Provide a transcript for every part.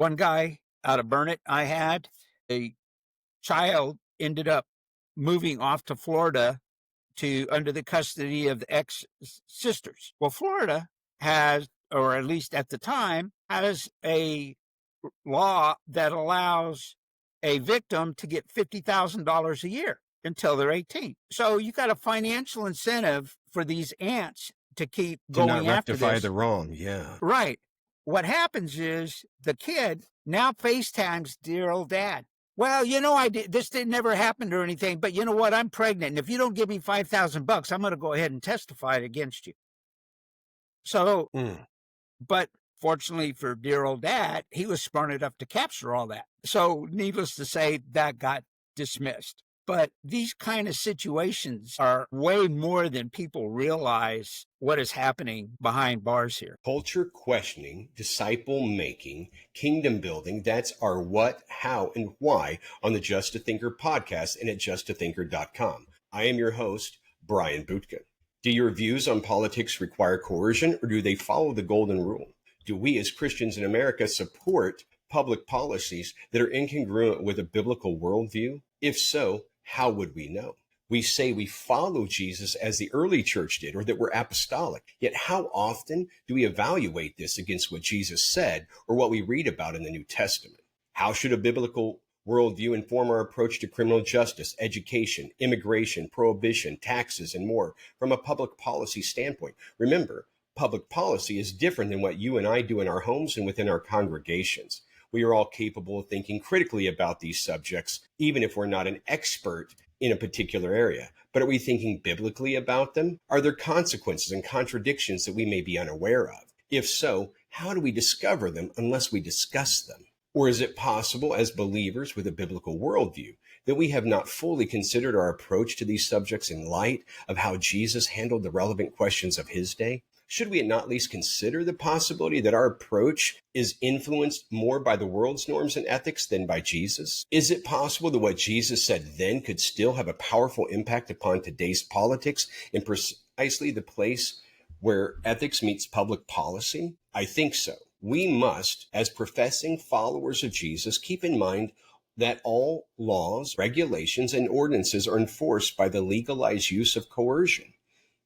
One guy out of Burnett I had, a child ended up moving off to Florida to under the custody of the ex-sisters. Well, Florida has, or at least at the time, has a law that allows a victim to get $50,000 a year until they're 18. So you got a financial incentive for these aunts to keep To not going after rectify this. the wrong, yeah. Right. What happens is the kid now FaceTimes dear old dad. Well, this didn't never happen or anything, but you know what? I'm pregnant. And if you don't give me $5,000, I'm going to go ahead and testify against you. So, but fortunately for dear old dad, he was smart enough to capture all that. So needless to say, that got dismissed. But these kind of situations are way more than people realize what is happening behind bars here. Culture questioning, disciple making, kingdom building. That's our what, how, and why on the Just a Thinker podcast and at justathinker.com. I am your host, Bryan Bootka. Do your views on politics require coercion, or do they follow the golden rule? Do we as Christians in America support public policies that are incongruent with a biblical worldview? If so, how would we know? We say we follow Jesus as the early church did, or that we're apostolic. Yet how often do we evaluate this against what Jesus said or what we read about in the New Testament? How should a biblical worldview inform our approach to criminal justice, education, immigration, prohibition, taxes, and more from a public policy standpoint? Remember, public policy is different than what you and I do in our homes and within our congregations. We are all capable of thinking critically about these subjects, even if we're not an expert in a particular area. But are we thinking biblically about them? Are there consequences and contradictions that we may be unaware of? If so, how do we discover them unless we discuss them? Or is it possible, as believers with a biblical worldview, that we have not fully considered our approach to these subjects in light of how Jesus handled the relevant questions of his day? Should we not at least consider the possibility that our approach is influenced more by the world's norms and ethics than by Jesus? Is it possible that what Jesus said then could still have a powerful impact upon today's politics in precisely the place where ethics meets public policy? I think so. We must, as professing followers of Jesus, keep in mind that all laws, regulations, and ordinances are enforced by the legalized use of coercion.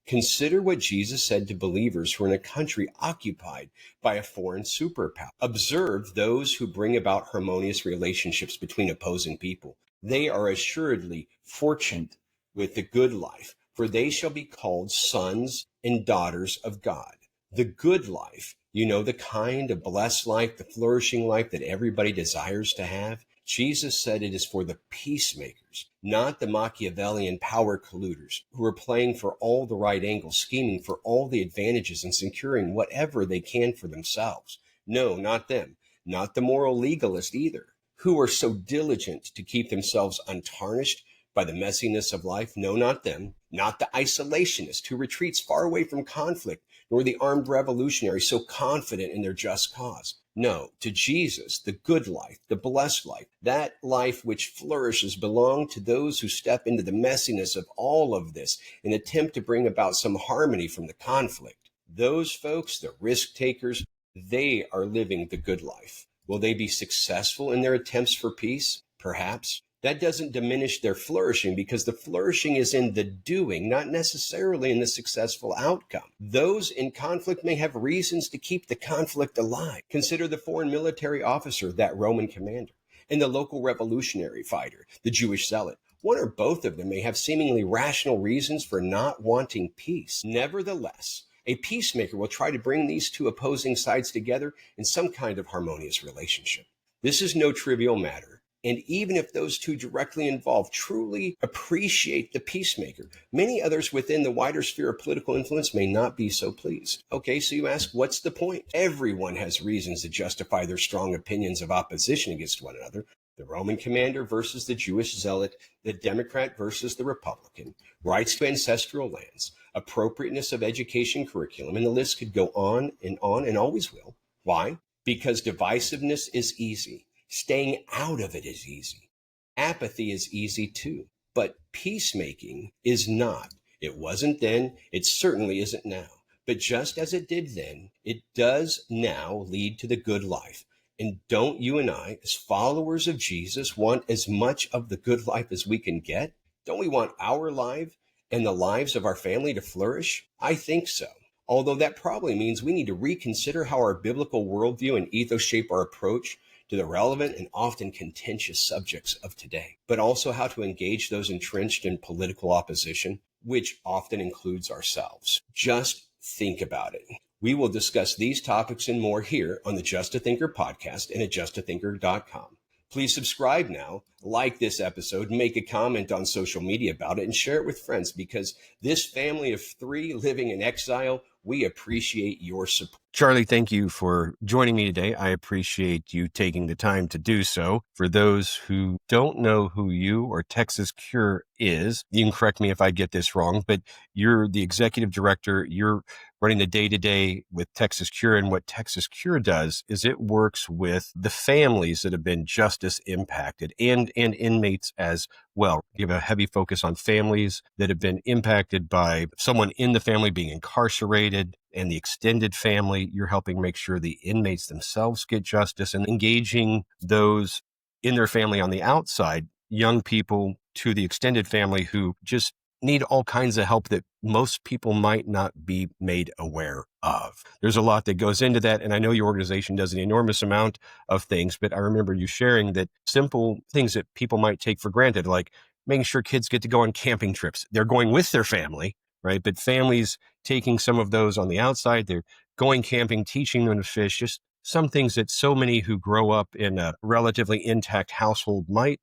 Consider what Jesus said to believers who are in a country occupied by a foreign superpower. Observe those who bring about harmonious relationships between opposing people. They are assuredly fortunate with the good life, for they shall be called sons and daughters of God. The good life, the kind of blessed life, the flourishing life that everybody desires to have. Jesus said it is for the peacemakers, not the Machiavellian power colluders who are playing for all the right angles, scheming for all the advantages and securing whatever they can for themselves. No, not them, not the moral legalist either, who are so diligent to keep themselves untarnished by the messiness of life. No, not them, not the isolationist who retreats far away from conflict, nor the armed revolutionary so confident in their just cause. No, to Jesus, the good life, the blessed life, that life which flourishes belong to those who step into the messiness of all of this and attempt to bring about some harmony from the conflict. Those folks, the risk takers, they are living the good life. Will they be successful in their attempts for peace? Perhaps. That doesn't diminish their flourishing, because the flourishing is in the doing, not necessarily in the successful outcome. Those in conflict may have reasons to keep the conflict alive. Consider the foreign military officer, that Roman commander, and the local revolutionary fighter, the Jewish zealot. One or both of them may have seemingly rational reasons for not wanting peace. Nevertheless, a peacemaker will try to bring these two opposing sides together in some kind of harmonious relationship. This is no trivial matter. And even if those two directly involved truly appreciate the peacemaker, many others within the wider sphere of political influence may not be so pleased. Okay, so you ask, what's the point? Everyone has reasons to justify their strong opinions of opposition against one another. The Roman commander versus the Jewish zealot, the Democrat versus the Republican, rights to ancestral lands, appropriateness of education curriculum, and the list could go on and always will. Why? Because divisiveness is easy. Staying out of it is easy. Apathy is easy too, but peacemaking is not. It wasn't then, it certainly isn't now. But just as it did then, it does now lead to the good life. And don't you and I, as followers of Jesus, want as much of the good life as we can get? Don't we want our life and the lives of our family to flourish? I think so. Although that probably means we need to reconsider how our biblical worldview and ethos shape our approach to the relevant and often contentious subjects of today, but also how to engage those entrenched in political opposition, which often includes ourselves. Just think about it. We will discuss these topics and more here on the Just a Thinker podcast and at justathinker.com. Please subscribe now, like this episode, make a comment on social media about it, and share it with friends, because this family of three living in exile, we appreciate your support. Charlie, thank you for joining me today. I appreciate you taking the time to do so. For those who don't know who you or Texas C.U.R.E is, you can correct me if I get this wrong, but you're the executive director. You're running the day-to-day with Texas C.U.R.E, and what Texas C.U.R.E does is it works with the families that have been justice impacted and inmates as well. You have a heavy focus on families that have been impacted by someone in the family being incarcerated and the extended family. You're helping make sure the inmates themselves get justice and engaging those in their family on the outside, young people to the extended family who just need all kinds of help that most people might not be made aware of. There's a lot that goes into that. And I know your organization does an enormous amount of things, but I remember you sharing that simple things that people might take for granted, like making sure kids get to go on camping trips. They're going with their family, right? But families taking some of those on the outside, they're going camping, teaching them to fish, just some things that so many who grow up in a relatively intact household might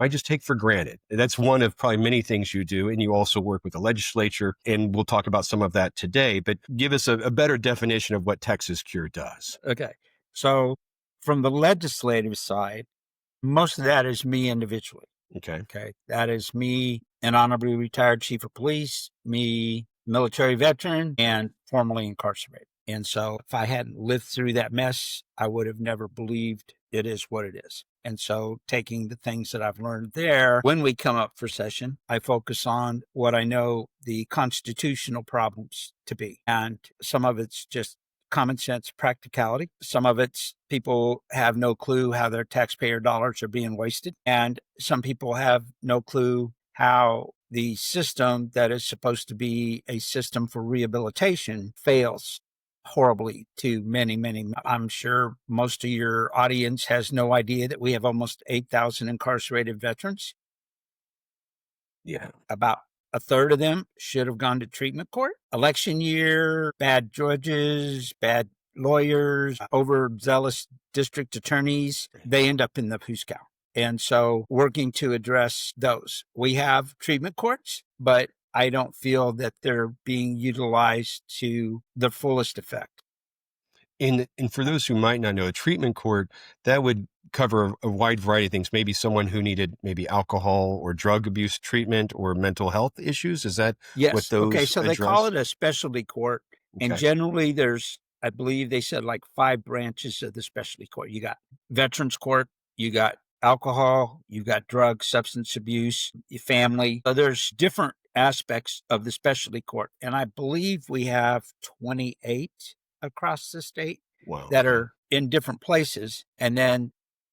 just take for granted. That's one of probably many things you do. And you also work with the legislature, and we'll talk about some of that today, but give us a better definition of what Texas C.U.R.E does. Okay. So from the legislative side, most of that is me individually. Okay. That is me, an honorably retired chief of police, me, military veteran, and formerly incarcerated. And so if I hadn't lived through that mess, I would have never believed it is what it is. And so taking the things that I've learned there, when we come up for session, I focus on what I know the constitutional problems to be. And some of it's just common sense practicality. Some of it's people have no clue how their taxpayer dollars are being wasted. And some people have no clue how the system that is supposed to be a system for rehabilitation fails horribly to many, many. I'm sure most of your audience has no idea that we have almost 8,000 incarcerated veterans. Yeah. About a third of them should have gone to treatment court. Election year, bad judges, bad lawyers, overzealous district attorneys, they end up in the Huskow. And so working to address those. We have treatment courts, but I don't feel that they're being utilized to the fullest effect. And for those who might not know, a treatment court, that would cover a wide variety of things. Maybe someone who needed maybe alcohol or drug abuse treatment or mental health issues. Is that what those Okay, so address? they call it a specialty court. And generally there's, I believe they said, like 5 branches of the specialty court. You got veterans court, you got alcohol, you got drug, substance abuse, family. So there's different aspects of the specialty court. And I believe we have 28 across the state that are in different places. And then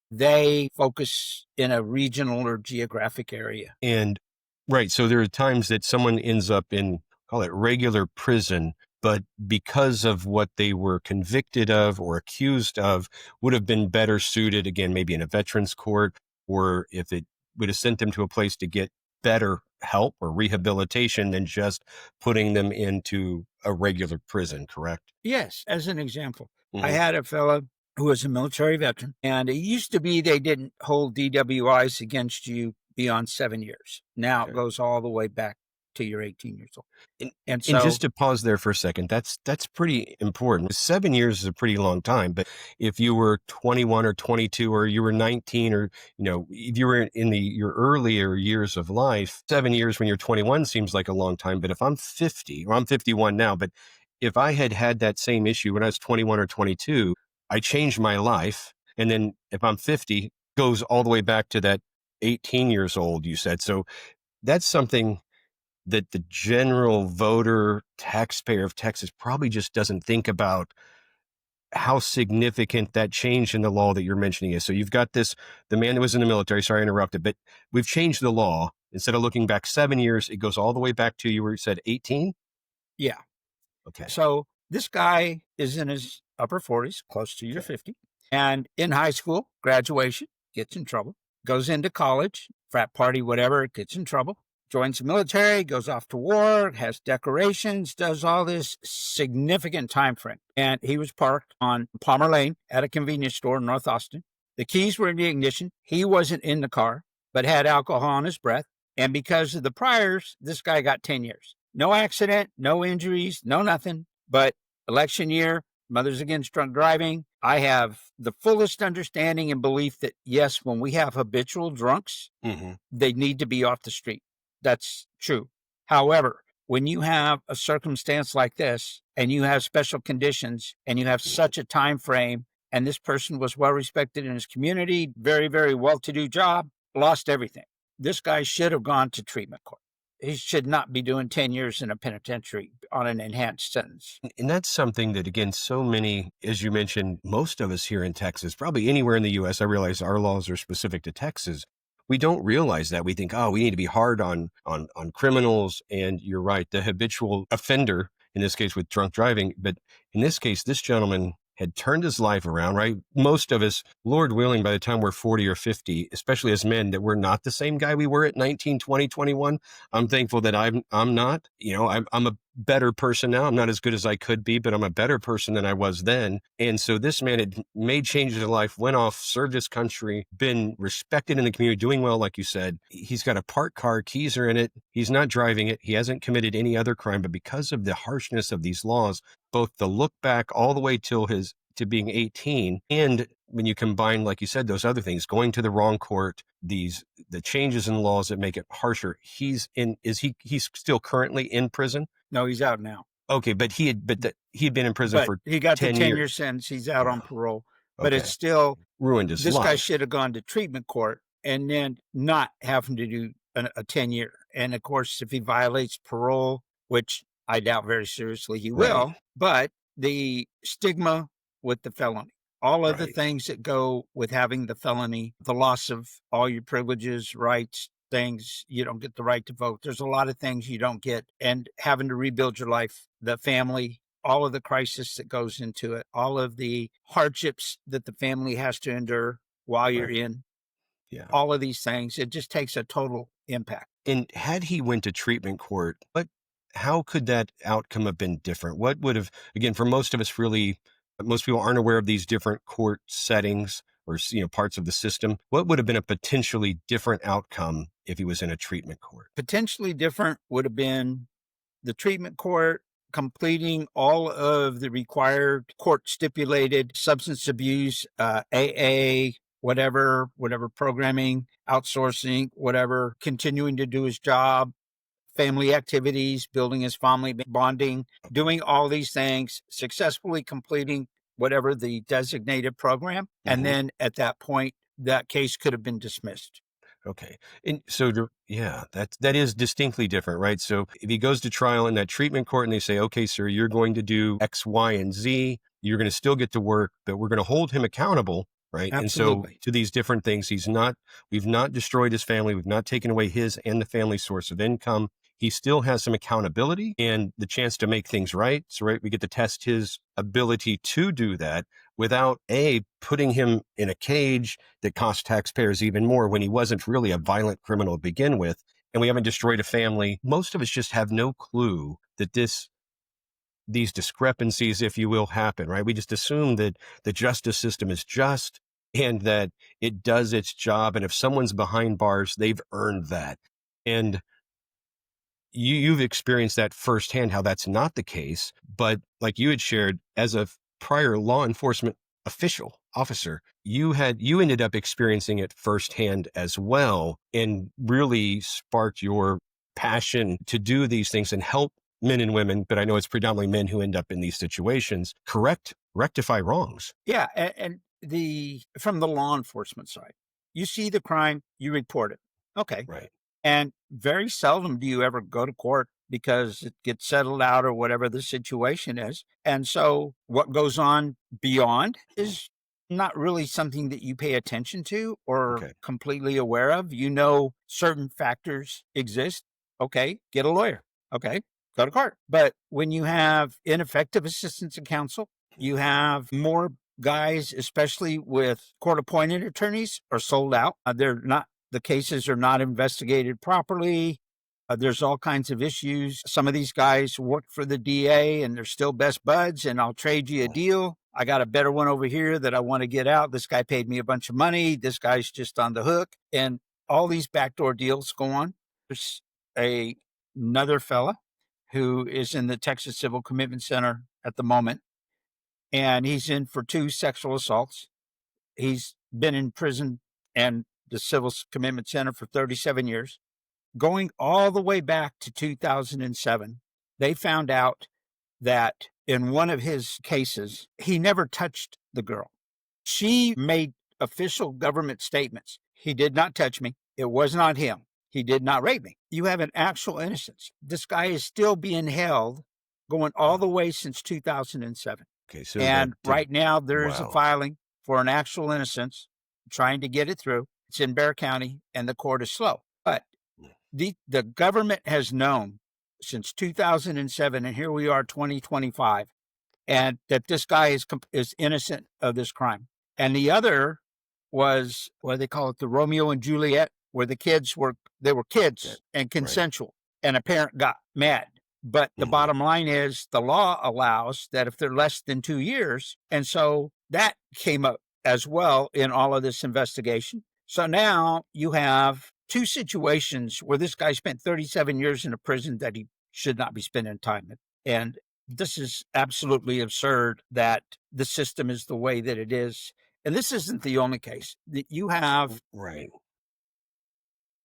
they focus in a regional or geographic area. And right. So there are times that someone ends up in, call it regular prison, but because of what they were convicted of or accused of, would have been better suited, again, maybe in a veterans court, or if it would have sent them to a place to get better help or rehabilitation than just putting them into a regular prison, correct? Yes. As an example, I had a fellow who was a military veteran, and it used to be they didn't hold DWIs against you beyond 7 years. Now it goes all the way back to you're 18 years old. And so, just to pause there for a second, that's pretty important. 7 years is a pretty long time, but if you were 21 or 22 or you were 19 or, if you were in your earlier years of life, 7 years when you're 21 seems like a long time. But if I'm 50, or I'm 51 now, but if I had that same issue when I was 21 or 22, I changed my life. And then if I'm 50, goes all the way back to that 18 years old, you said. So that's something that the general voter taxpayer of Texas probably just doesn't think about how significant that change in the law that you're mentioning is. So you've got the man that was in the military, sorry I interrupted, but we've changed the law. Instead of looking back 7 years, it goes all the way back to, you said 18? Yeah. Okay. So this guy is in his upper 40s, close to your 50, and in high school, graduation, gets in trouble, goes into college, frat party, whatever, gets in trouble, joins the military, goes off to war, has decorations, does all this significant time frame. And he was parked on Palmer Lane at a convenience store in North Austin. The keys were in the ignition. He wasn't in the car, but had alcohol on his breath. And because of the priors, this guy got 10 years. No accident, no injuries, no nothing. But election year, Mothers Against Drunk Driving. I have the fullest understanding and belief that, yes, when we have habitual drunks, they need to be off the street. That's true. However, when you have a circumstance like this and you have special conditions and you have such a time frame, and this person was well respected in his community, very, very well-to-do job, lost everything. This guy should have gone to treatment court. He should not be doing 10 years in a penitentiary on an enhanced sentence. And that's something that, again, so many, as you mentioned, most of us here in Texas, probably anywhere in the U.S., I realize our laws are specific to Texas. We don't realize that. We think, oh, we need to be hard on criminals. And you're right, the habitual offender, in this case with drunk driving. But in this case, this gentleman had turned his life around, right? Most of us, Lord willing, by the time we're 40 or 50, especially as men, that we're not the same guy we were at 19, 20, 21. I'm thankful that I'm not, I'm a better person now. I'm not as good as I could be, but I'm a better person than I was then. And so this man had made changes in life, went off, served his country, been respected in the community, doing well, like you said. He's got a parked car, keys are in it. He's not driving it. He hasn't committed any other crime, but because of the harshness of these laws, both the look back all the way to being 18, and when you combine, like you said, those other things, going to the wrong court, the changes in laws that make it harsher. He's still currently in prison? No, he's out now. Okay, but he had been in prison for he got 10 the 10 years. year sentence. He's out on parole, but Okay. it's still Ruined his this life. guy should have gone to treatment court and then not having to do a 10 year. And of course, if he violates parole, which I doubt very seriously he will, but the stigma with the felony, all of the things that go with having the felony, the loss of all your privileges, rights, things, you don't get the right to vote. There's a lot of things you don't get, and having to rebuild your life, the family, all of the crisis that goes into it, all of the hardships that the family has to endure while you're in, all of these things, it just takes a total impact. And had he went to treatment court, how could that outcome have been different? What would have, again, for most of us, really, most people aren't aware of these different court settings or, parts of the system. What would have been a potentially different outcome if he was in a treatment court? Potentially different would have been the treatment court completing all of the required court stipulated substance abuse, AA, whatever programming, outsourcing, whatever, continuing to do his job, family activities, building his family, bonding, doing all these things, successfully completing whatever the designated program. And then at that point, that case could have been dismissed. Okay. And so, that is distinctly different, right? So if he goes to trial in that treatment court and they say, okay, sir, you're going to do X, Y, and Z, you're going to still get to work, but we're going to hold him accountable, right? Absolutely. And so to these different things, we've not destroyed his family. We've not taken away his and the family's source of income. He still has some accountability and the chance to make things right. So, we get to test his ability to do that without putting him in a cage that cost taxpayers even more when he wasn't really a violent criminal to begin with. And we haven't destroyed a family. Most of us just have no clue that these discrepancies, if you will, happen, right? We just assume that the justice system is just and that it does its job. And if someone's behind bars, they've earned that. And you've experienced that firsthand, how that's not the case. But like you had shared, as a prior law enforcement officer, you ended up experiencing it firsthand as well, and really sparked your passion to do these things and help men and women, but I know it's predominantly men who end up in these situations, rectify wrongs. Yeah. And from the law enforcement side, you see the crime, you report it. Okay. Right. And very seldom do you ever go to court because it gets settled out or whatever the situation is. And so what goes on beyond is not really something that you pay attention to or Okay. completely aware of. You know, certain factors exist. Okay, get a lawyer. Okay, go to court. But when you have ineffective assistance of counsel, you have more guys, especially with court appointed attorneys, are sold out. The cases are not investigated properly. There's all kinds of issues. Some of these guys work for the DA and they're still best buds, and I'll trade you a deal. I got a better one over here that I want to get out. This guy paid me a bunch of money. This guy's just on the hook. And all these backdoor deals go on. There's another fella who is in the Texas Civil Commitment Center at the moment, and he's in for 2 sexual assaults. He's been in prison and the Civil Commitment Center for 37 years. Going all the way back to 2007, they found out that in one of his cases, he never touched the girl. She made official government statements. He did not touch me. It was not him. He did not rape me. You have an actual innocence. This guy is still being held, going all the way since 2007. Okay, so and right now there is a wow. filing for an actual innocence, trying to get it through. It's in Bexar County, and the court is slow. But the government has known since 2007, and here we are, 2025, and that this guy is innocent of this crime. And the other was, what do they call it, the Romeo and Juliet, where the kids were kids and consensual, and a parent got mad. But the bottom line is the law allows that if they're less than 2 years. And so that came up as well in all of this investigation. So now you have 2 situations where this guy spent 37 years in a prison that he should not be spending time in. And this is absolutely absurd that the system is the way that it is. And this isn't the only case that you have. Right.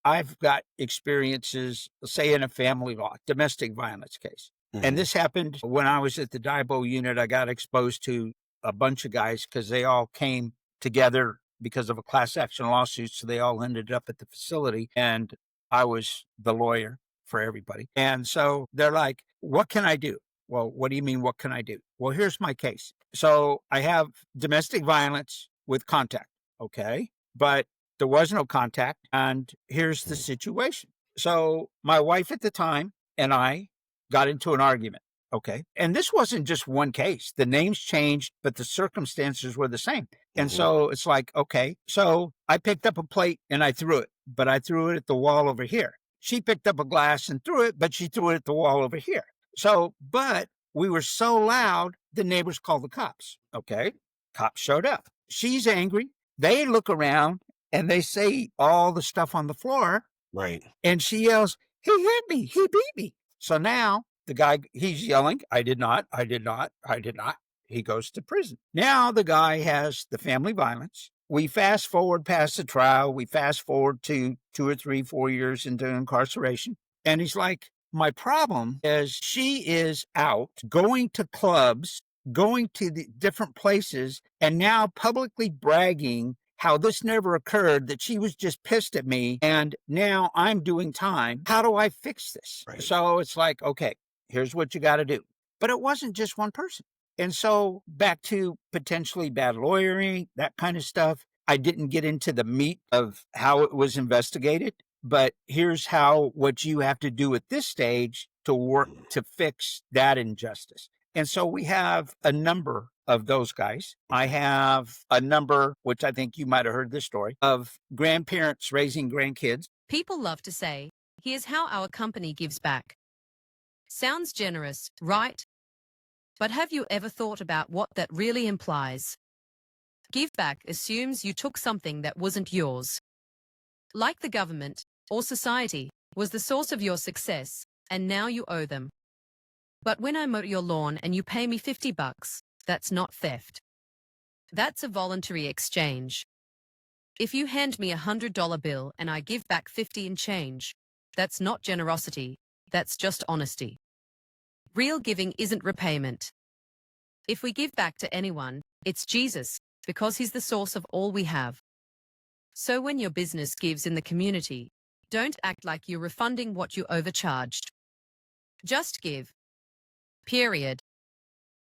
I've got experiences, say, in a family law, domestic violence case. And this happened when I was at the DIBO unit. I got exposed to a bunch of guys because they all came together because of a class action lawsuit. So they all ended up at the facility, and I was the lawyer for everybody. And so they're like, what can I do? Well, what do you mean, what can I do? Well, here's my case. So I have domestic violence with contact. Okay. But there was no contact. And here's the situation. So my wife at the time and I got into an argument. Okay. And this wasn't just one case. The names changed, but the circumstances were the same. And so it's like, okay. So I picked up a plate and I threw it, but I threw it at the wall over here. She picked up a glass and threw it, but she threw it at the wall over here. So, but we were so loud, the neighbors called the cops. Okay. Cops showed up. She's angry. They look around and they say all the stuff on the floor. Right. And she yells, he hit me. He beat me. So now the guy, he's yelling, I did not. He goes to prison. Now the guy has the family violence. We fast forward past the trial. We fast forward to 2 or 3, 4 years into incarceration. And he's like, my problem is she is out going to clubs, going to the different places, and now publicly bragging how this never occurred, that she was just pissed at me, and now I'm doing time. How do I fix this? Right. So it's like, okay, here's what you got to do. But it wasn't just one person. And so back to potentially bad lawyering, that kind of stuff. I didn't get into the meat of how it was investigated, but here's what you have to do at this stage to work to fix that injustice. And so we have a number of those guys. I have a number, which I think you might have heard this story, of grandparents raising grandkids. People love to say, here's how our company gives back. Sounds generous, right? But have you ever thought about what that really implies? Give back assumes you took something that wasn't yours. Like the government or society was the source of your success, and now you owe them. But when I mow your lawn and you pay me $50, that's not theft. That's a voluntary exchange. If you hand me $100 bill and I give back 50 in change, that's not generosity, that's just honesty. Real giving isn't repayment. If we give back to anyone, it's Jesus, because he's the source of all we have. So when your business gives in the community, don't act like you're refunding what you overcharged. Just give. Period.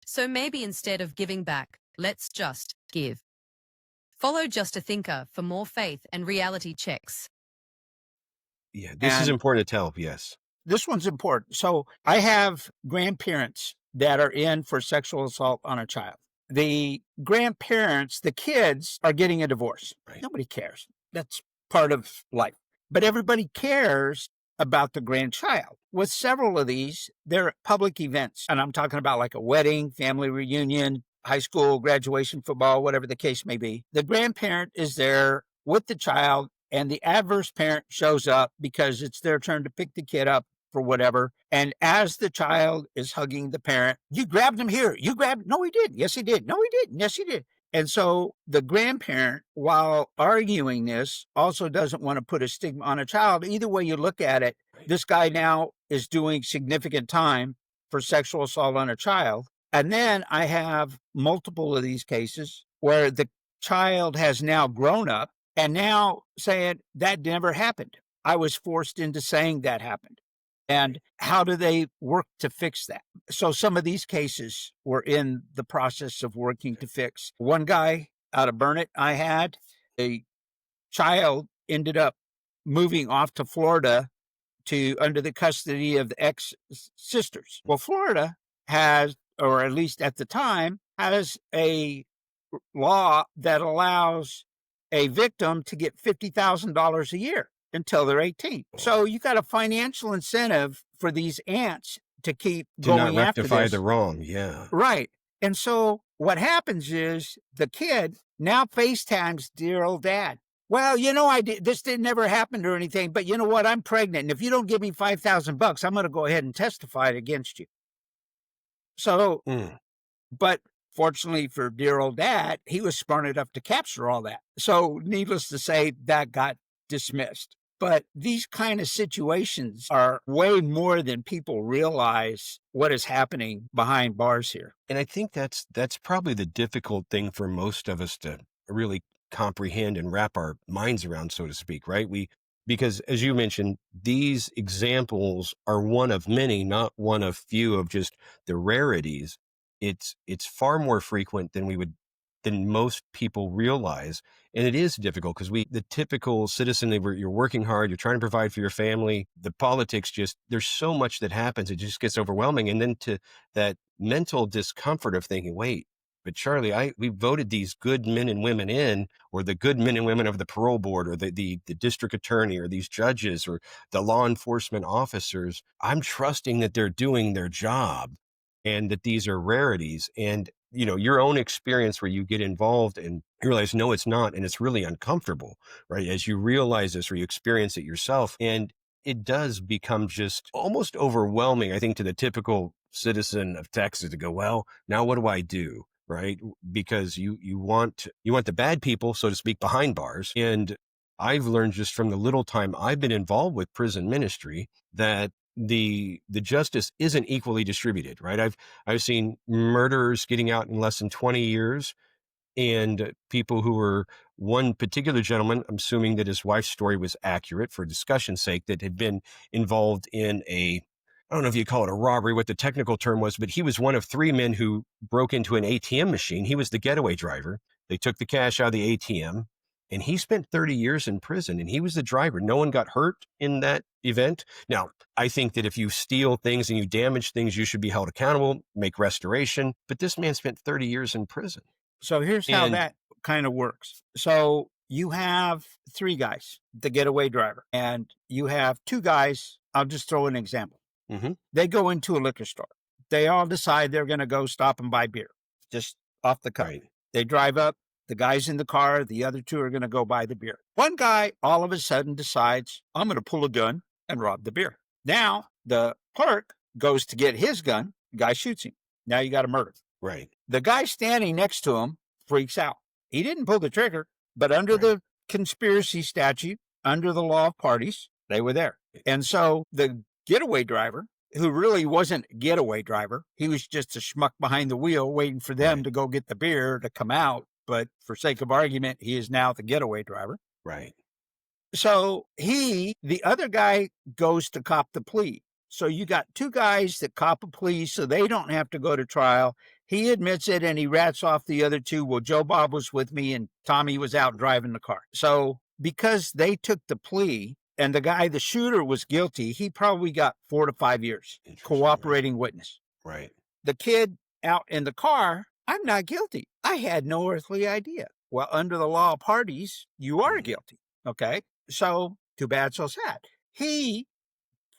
So maybe instead of giving back, let's just give. Follow Just a Thinker for more faith and reality checks. Yeah, this is And important to tell. Yes. this one's important. So I have grandparents that are in for sexual assault on a child. The grandparents, the kids are getting a divorce. Right. Nobody cares. That's part of life. But everybody cares about the grandchild. With several of these, they're public events. And I'm talking about like a wedding, family reunion, high school graduation football, whatever the case may be. The grandparent is there with the child, and the adverse parent shows up because it's their turn to pick the kid up for whatever. And as the child is hugging the parent, you grabbed him here. You grabbed, no, he didn't. Yes, he did. No, he didn't. Yes, he did. And so the grandparent, while arguing this, also doesn't want to put a stigma on a child. Either way you look at it, this guy now is doing significant time for sexual assault on a child. And then I have multiple of these cases where the child has now grown up and now saying that never happened. I was forced into saying that happened. And how do they work to fix that? So some of these cases were in the process of working to fix. One guy out of Burnett, I had a child ended up moving off to Florida to under the custody of the ex-sisters. Well, Florida has, or at least at the time, has a law that allows a victim to get $50,000 a year until they're 18. So you got a financial incentive for these aunts to keep To going not after rectify this. the wrong. Yeah. Right. And so what happens is the kid now FaceTimes dear old dad. Well, you know, this didn't never happen or anything, but you know what? I'm pregnant. And if you don't give me $5,000, I'm going to go ahead and testify against you. So, but fortunately for dear old dad, he was smart enough to capture all that. So needless to say, that got dismissed. But these kind of situations are way more than people realize what is happening behind bars here. And I think that's probably the difficult thing for most of us to really comprehend and wrap our minds around, so to speak, right? Because as you mentioned, these examples are one of many, not one of few of just the rarities. It's far more frequent than most people realize. And it is difficult because the typical citizen, you're working hard, you're trying to provide for your family. The politics there's so much that happens. It just gets overwhelming. And then to that mental discomfort of thinking, wait, but Charlie, we voted these good men and women in, or the good men and women of the parole board, or the district attorney, or these judges, or the law enforcement officers. I'm trusting that they're doing their job and that these are rarities. And your own experience where you get involved and you realize, no, it's not. And it's really uncomfortable, right? As you realize this or you experience it yourself. And it does become just almost overwhelming, I think, to the typical citizen of Texas to go, well, now what do I do? Right? Because you want the bad people, so to speak, behind bars. And I've learned just from the little time I've been involved with prison ministry that the justice isn't equally distributed, right? I've seen murderers getting out in less than 20 years and people who were, one particular gentleman, I'm assuming that his wife's story was accurate for discussion's sake, that had been involved in I don't know if you call it a robbery, what the technical term was, but he was one of three men who broke into an ATM machine. He was the getaway driver. They took the cash out of the ATM. And he spent 30 years in prison, and he was the driver. No one got hurt in that event. Now, I think that if you steal things and you damage things, you should be held accountable, make restoration. But this man spent 30 years in prison. So here's how that kind of works. So you have three guys, the getaway driver, and you have two guys. I'll just throw an example. Mm-hmm. They go into a liquor store. They all decide they're going to go stop and buy beer, just off the cuff. Right. They drive up. The guy's in the car. The other two are going to go buy the beer. One guy all of a sudden decides, I'm going to pull a gun and rob the beer. Now the clerk goes to get his gun. The guy shoots him. Now you got a murder. Right. The guy standing next to him freaks out. He didn't pull the trigger, but under the conspiracy statute, under the law of parties, they were there. And so the getaway driver, who really wasn't a getaway driver, he was just a schmuck behind the wheel waiting for them to go get the beer to come out. But for sake of argument, he is now the getaway driver. Right. So the other guy goes to cop the plea. So you got two guys that cop a plea so they don't have to go to trial. He admits it and he rats off the other two. Well, Joe Bob was with me and Tommy was out driving the car. So because they took the plea and the guy, the shooter, was guilty, he probably got 4 to 5 years cooperating witness. Right. The kid out in the car, I'm not guilty. I had no earthly idea. Well, under the law of parties, you are guilty. Okay. So too bad, so sad. He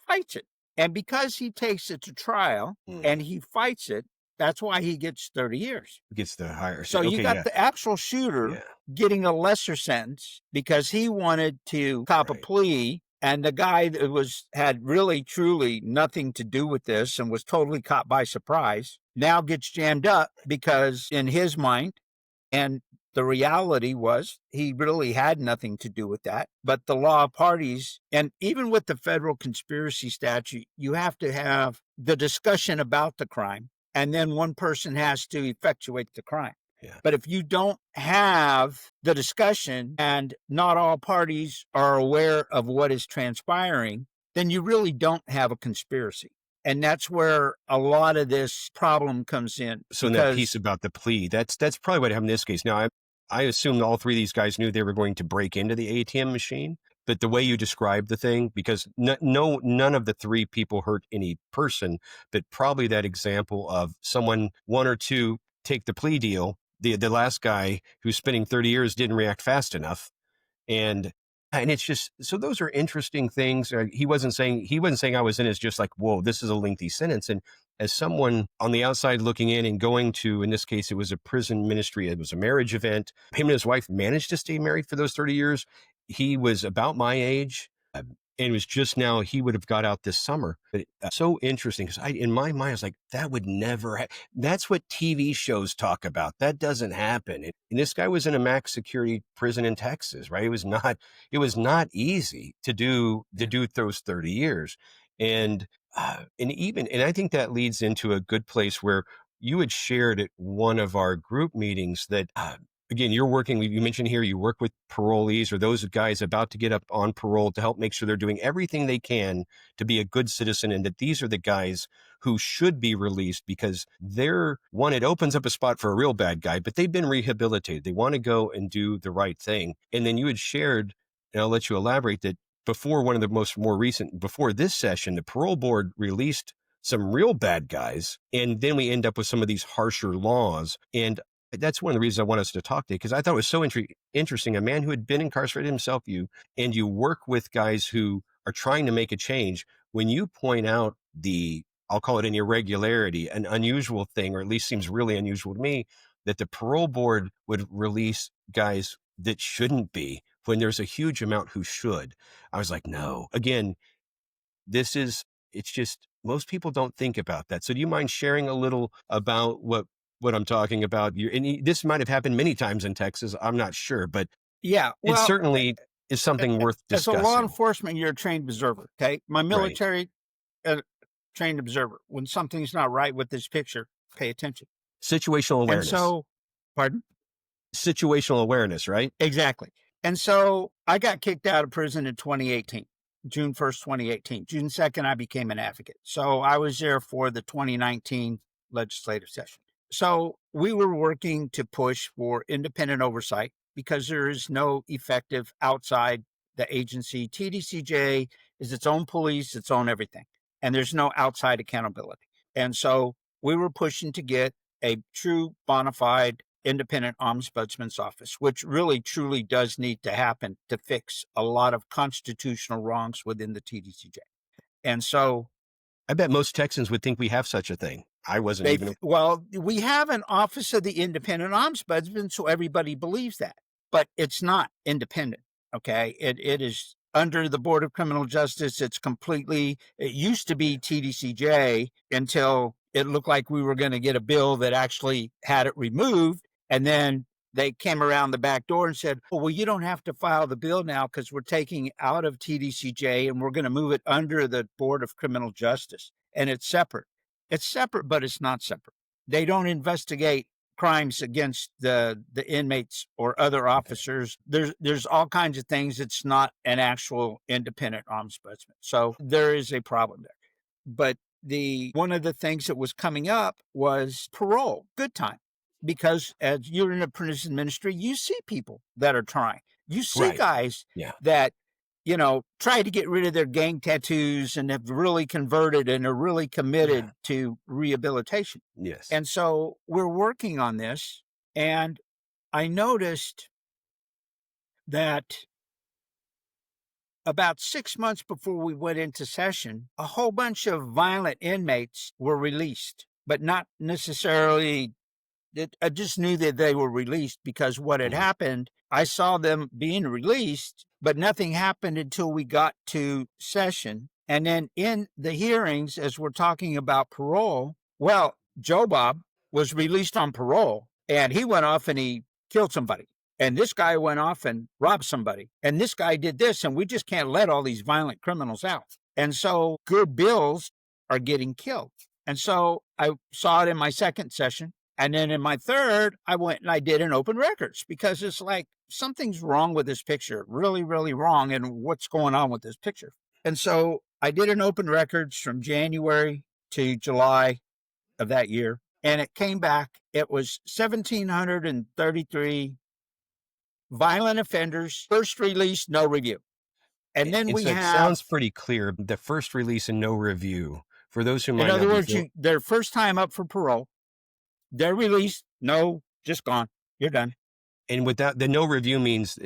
fights it. And because he takes it to trial and he fights it, that's why he gets 30 years. Gets the higher. So you got the actual shooter getting a lesser sentence because he wanted to cop a plea. And the guy that had really, truly nothing to do with this and was totally caught by surprise now gets jammed up because in his mind, and the reality was he really had nothing to do with that. But the law of parties, and even with the federal conspiracy statute, you have to have the discussion about the crime, and then one person has to effectuate the crime. Yeah. But if you don't have the discussion and not all parties are aware of what is transpiring, then you really don't have a conspiracy. And that's where a lot of this problem comes in. So in that piece about the plea, that's probably what happened in this case. Now, I assume all three of these guys knew they were going to break into the ATM machine, but the way you described the thing, because none of the three people hurt any person, but probably that example of one or two take the plea deal. The last guy who's spending 30 years didn't react fast enough. And it's just, so those are interesting things. He wasn't saying I was in as just like, whoa, this is a lengthy sentence. And as someone on the outside looking in and going to, in this case, it was a prison ministry. It was a marriage event. Him and his wife managed to stay married for those 30 years. He was about my age. And it was just now he would have got out this summer. But so interesting because in my mind, I was like, that would never that's what TV shows talk about. That doesn't happen. And this guy was in a max security prison in Texas, right? It was not easy to do those 30 years. And I think that leads into a good place where you had shared at one of our group meetings that, again, you mentioned here, you work with parolees or those guys about to get up on parole to help make sure they're doing everything they can to be a good citizen. And that these are the guys who should be released because it opens up a spot for a real bad guy, but they've been rehabilitated. They want to go and do the right thing. And then you had shared, and I'll let you elaborate, that before before this session, the parole board released some real bad guys. And then we end up with some of these harsher laws. And that's one of the reasons I want us to talk to you, because I thought it was so interesting. A man who had been incarcerated himself, you work with guys who are trying to make a change. When you point out I'll call it an irregularity, an unusual thing, or at least seems really unusual to me, that the parole board would release guys that shouldn't be when there's a huge amount who should. I was like, no. Again, it's just, most people don't think about that. So do you mind sharing a little about what I'm talking about? This might have happened many times in Texas. I'm not sure, but it certainly is something worth discussing. As a law enforcement, you're a trained observer. Okay. My military trained observer. When something's not right with this picture, pay attention. Situational awareness. And so, pardon? Situational awareness, right? Exactly. And so I got kicked out of prison in 2018, June 1st, 2018. June 2nd, I became an advocate. So I was there for the 2019 legislative session. So we were working to push for independent oversight because there is no effective outside the agency. TDCJ is its own police, its own everything, and there's no outside accountability. And so we were pushing to get a true bona fide independent ombudsman's office, which really truly does need to happen to fix a lot of constitutional wrongs within the TDCJ. And so I bet most Texans would think we have such a thing. I wasn't even. Well, we have an office of the independent ombudsman, so everybody believes that, but it's not independent. Okay. It is under the Board of Criminal Justice. It used to be TDCJ until it looked like we were going to get a bill that actually had it removed. And then they came around the back door and said, well, you don't have to file the bill now because we're taking it out of TDCJ and we're going to move it under the Board of Criminal Justice. And it's separate. It's separate, but it's not separate. They don't investigate crimes against the inmates or other officers. There's all kinds of things. It's not an actual independent ombudsman. So there is a problem there. But one of the things that was coming up was parole, good time. Because as you're in the prison ministry, you see people that are trying. You see Right. guys Yeah. that, try to get rid of their gang tattoos and have really converted and are really committed to rehabilitation. Yes. And so we're working on this. And I noticed that about 6 months before we went into session, a whole bunch of violent inmates were released, but not necessarily. I just knew that they were released because what had happened, I saw them being released, but nothing happened until we got to session. And then in the hearings, as we're talking about parole, well, Joe Bob was released on parole and he went off and he killed somebody. And this guy went off and robbed somebody. And this guy did this. And we just can't let all these violent criminals out. And so good bills are getting killed. And so I saw it in my second session. And then in my third, I went and I did an open records because it's like something's wrong with this picture, really, really wrong. And what's going on with this picture? And so I did an open records from January to July of that year. And it came back. It was 1,733 violent offenders, first release, no review. And then It sounds pretty clear. The first release and no review. For those who might not be. In other words, their first time up for parole, they're released, no, just gone. You're done. And with that, the no review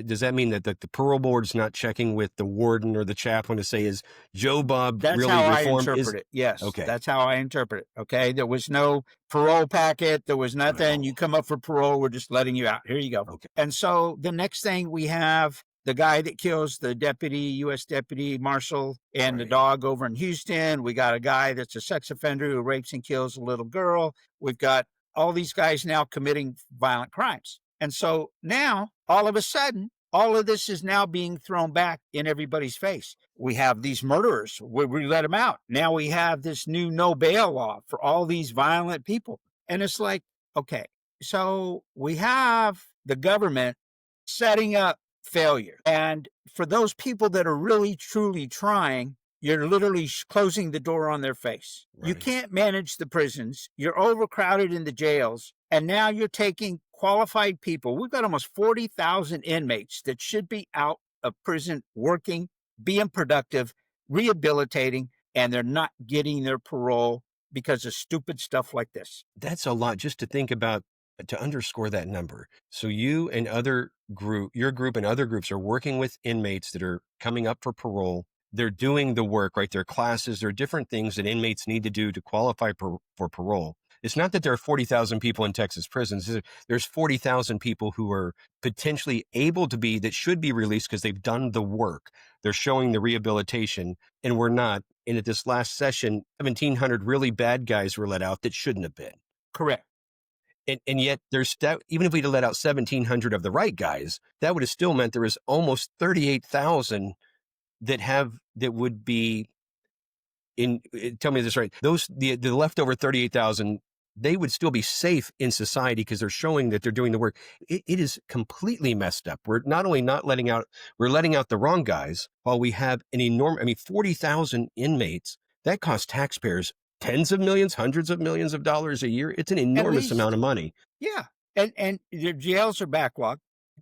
does that mean that the parole board's not checking with the warden or the chaplain to say, is Joe Bob That's really how reformed? I interpret it. Yes. Okay. That's how I interpret it. Okay. There was no parole packet. There was nothing. You come up for parole. We're just letting you out. Here you go. Okay. And so the next thing we have the guy that kills the U.S. deputy marshal and the dog over in Houston. We got a guy that's a sex offender who rapes and kills a little girl. We've got all these guys now committing violent crimes. And so now, all of a sudden, all of this is now being thrown back in everybody's face. We have these murderers. We let them out. Now we have this new no bail law for all these violent people. And it's like, okay, so we have the government setting up failure. And for those people that are really, truly trying, you're literally closing the door on their face. Right. You can't manage the prisons. You're overcrowded in the jails. And now you're taking qualified people. We've got almost 40,000 inmates that should be out of prison working, being productive, rehabilitating, and they're not getting their parole because of stupid stuff like this. That's a lot just to think about, to underscore that number. So you and your group and other groups are working with inmates that are coming up for parole. They're doing the work, right? There are classes, there are different things that inmates need to do to qualify for parole. It's not that there are 40,000 people in Texas prisons. There's 40,000 people who are potentially able to be, that should be released because they've done the work. They're showing the rehabilitation, and we're not. And at this last session, 1,700 really bad guys were let out that shouldn't have been. Correct. And yet even if we'd have let out 1,700 of the right guys, that would have still meant there was almost 38,000 that would be in, tell me this right, the leftover 38,000, they would still be safe in society because they're showing that they're doing the work. It is completely messed up. We're not only we're letting out the wrong guys while we have an enormous, 40,000 inmates. That costs taxpayers tens of millions, hundreds of millions of dollars a year. It's an enormous amount of money. Yeah. And the jails are backlogged.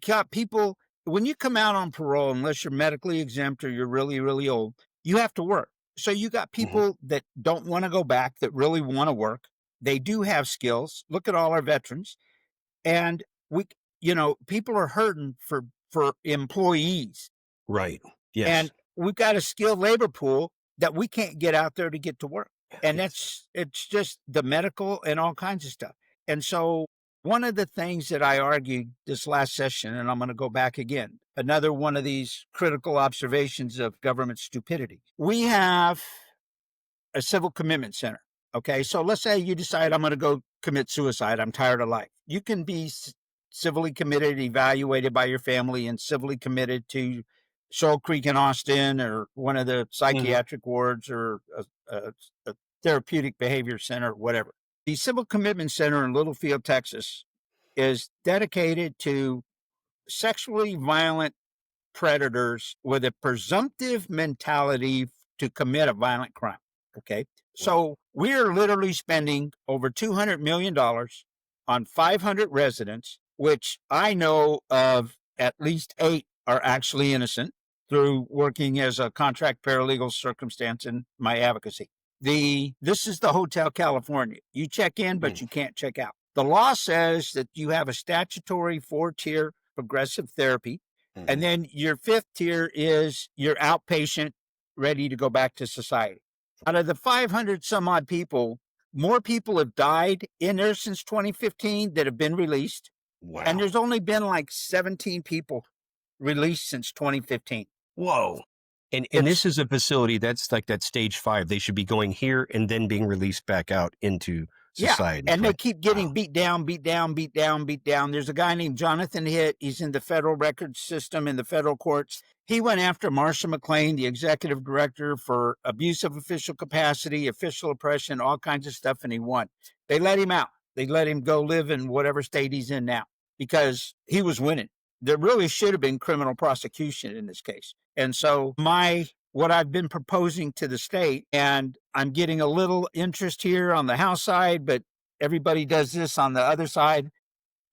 Got people, when you come out on parole, unless you're medically exempt or you're really, really old, you have to work. So you got people that don't want to go back, that really want to work. They do have skills. Look at all our veterans. And people are hurting for employees. Right. Yes. And we've got a skilled labor pool that we can't get out there to get to work. And it's just the medical and all kinds of stuff. And so one of the things that I argued this last session, and I'm going to go back again, another one of these critical observations of government stupidity. We have a civil commitment center. Okay. So let's say you decide I'm going to go commit suicide. I'm tired of life. You can be civilly committed, evaluated by your family, and civilly committed to Shoal Creek in Austin or one of the psychiatric wards or a therapeutic behavior center, whatever. The Civil Commitment Center in Littlefield, Texas, is dedicated to sexually violent predators with a presumptive mentality to commit a violent crime. Okay. So we're literally spending over $200 million on 500 residents, which I know of at least 8 are actually innocent through working as a contract paralegal circumstance in my advocacy. This is the Hotel California. You check in, but you can't check out. The law says that you have a statutory 4-tier progressive therapy. And then your 5th tier is your outpatient, ready to go back to society. Out of the 500 some odd people, more people have died in there since 2015 that have been released. Wow. And there's only been like 17 people released since 2015. Whoa. And this is a facility that's like that stage 5. They should be going here and then being released back out into society. Yeah, and they keep getting beat down. There's a guy named Jonathan Hitt. He's in the federal records system in the federal courts. He went after Marsha McLean, the executive director, for abuse of official capacity, official oppression, all kinds of stuff, and he won. They let him out. They let him go live in whatever state he's in now because he was winning. There really should have been criminal prosecution in this case. And so what I've been proposing to the state, and I'm getting a little interest here on the House side, but everybody does this on the other side.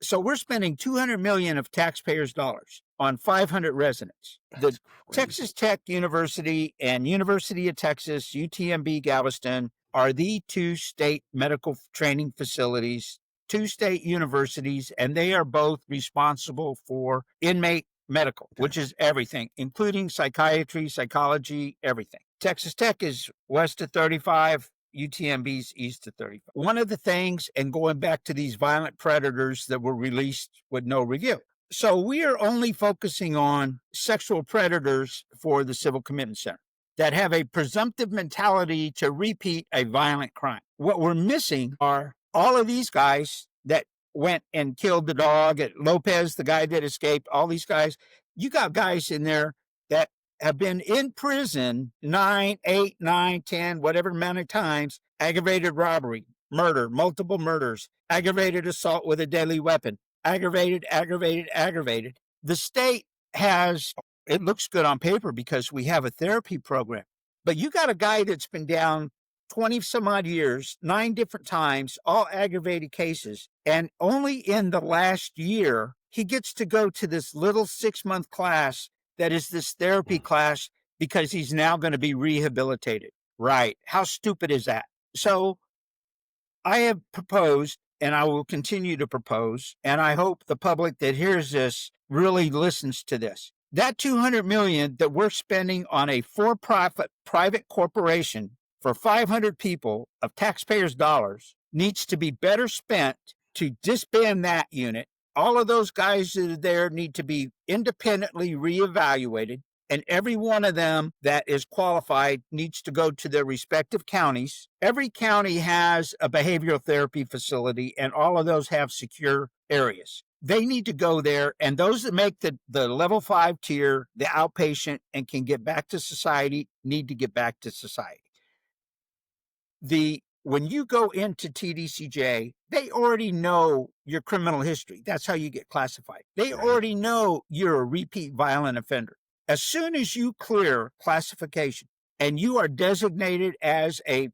So we're spending $200 million of taxpayers' dollars on 500 residents. The Texas Tech University and University of Texas, UTMB Galveston, are the 2 state medical training facilities, 2 state universities, and they are both responsible for inmate medical, which is everything, including psychiatry, psychology, everything. Texas Tech is west of 35, UTMB's east of 35. One of the things, and going back to these violent predators that were released with no review. So we are only focusing on sexual predators for the Civil Commitment Center that have a presumptive mentality to repeat a violent crime. What we're missing are all of these guys that went and killed the dog at Lopez, the guy that escaped, all these guys. You got guys in there that have been in prison 9, 8, 9, 10, whatever amount of times, aggravated robbery, murder, multiple murders, aggravated assault with a deadly weapon, aggravated. The state has, it looks good on paper because we have a therapy program, but you got a guy that's been down 20 some odd years, 9 different times, all aggravated cases. And only in the last year, he gets to go to this little 6-month class that is this therapy class because he's now going to be rehabilitated. Right. How stupid is that? So I have proposed, and I will continue to propose, and I hope the public that hears this really listens to this. That $200 million that we're spending on a for-profit private corporation for 500 people of taxpayers' dollars needs to be better spent to disband that unit. All of those guys that are there need to be independently reevaluated, and every one of them that is qualified needs to go to their respective counties. Every county has a behavioral therapy facility, and all of those have secure areas. They need to go there, and those that make the level 5 tier, the outpatient, and can get back to society need to get back to society. When you go into TDCJ, they already know your criminal history. That's how you get classified. They already know you're a repeat violent offender. As soon as you clear classification and you are designated as a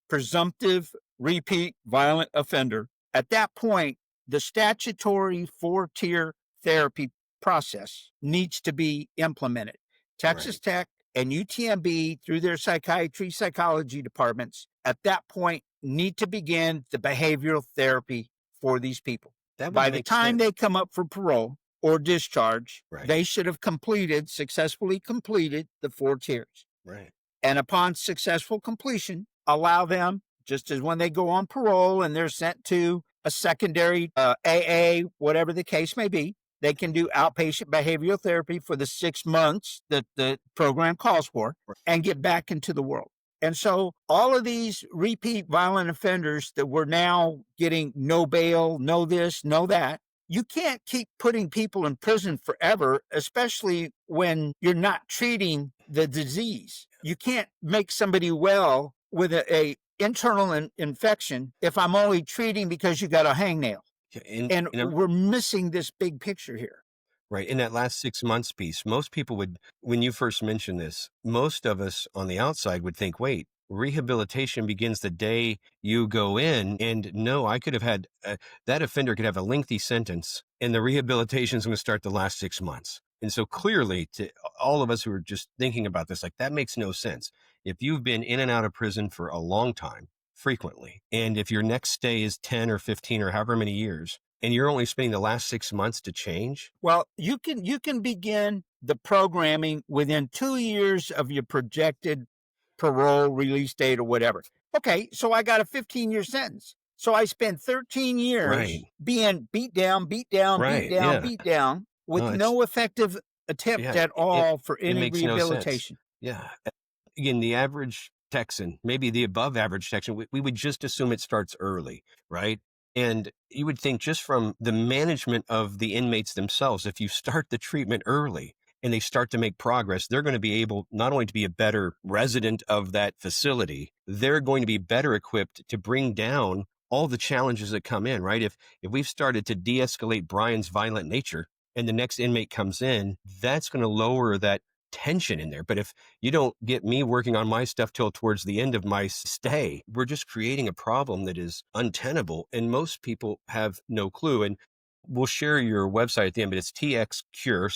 presumptive repeat violent offender, at that point, the statutory 4-tier therapy process needs to be implemented. Texas Tech and UTMB, through their psychiatry, psychology departments, at that point, need to begin the behavioral therapy for these people. By the time they come up for parole or discharge, they should have successfully completed the 4 tiers. Right. And upon successful completion, allow them, just as when they go on parole and they're sent to a secondary AA, whatever the case may be, they can do outpatient behavioral therapy for the 6 months that the program calls for and get back into the world. And so all of these repeat violent offenders that we're now getting no bail, no this, no that, you can't keep putting people in prison forever, especially when you're not treating the disease. You can't make somebody well with a internal infection if I'm only treating because you got a hangnail. And we're missing this big picture here. Right. In that last 6 months piece, most people would, when you first mentioned this, most of us on the outside would think, wait, rehabilitation begins the day you go in. And no, I could have had that offender could have a lengthy sentence, and the rehabilitation is going to start the last 6 months. And so clearly, to all of us who are just thinking about this, like, that makes no sense. If you've been in and out of prison for a long time, frequently, and if your next stay is 10 or 15 or however many years, and you're only spending the last 6 months to change. Well, you can begin the programming within 2 years of your projected parole release date or whatever. Okay, so I got a 15-year sentence. So I spent 13 years Right. being beat down, Right. Yeah. beat down with No, no effective attempt yeah, at all for it any makes no sense. rehabilitation. Yeah. Again, the average Texan, maybe the above average Texan, we would just assume it starts early, right? And you would think, just from the management of the inmates themselves, if you start the treatment early and they start to make progress, they're going to be able not only to be a better resident of that facility, they're going to be better equipped to bring down all the challenges that come in, right? If we've started to de-escalate Brian's violent nature and the next inmate comes in, that's going to lower that tension in there. But if you don't get me working on my stuff till towards the end of my stay, we're just creating a problem that is untenable. And most people have no clue. And we'll share your website at the end, but it's TX Cure.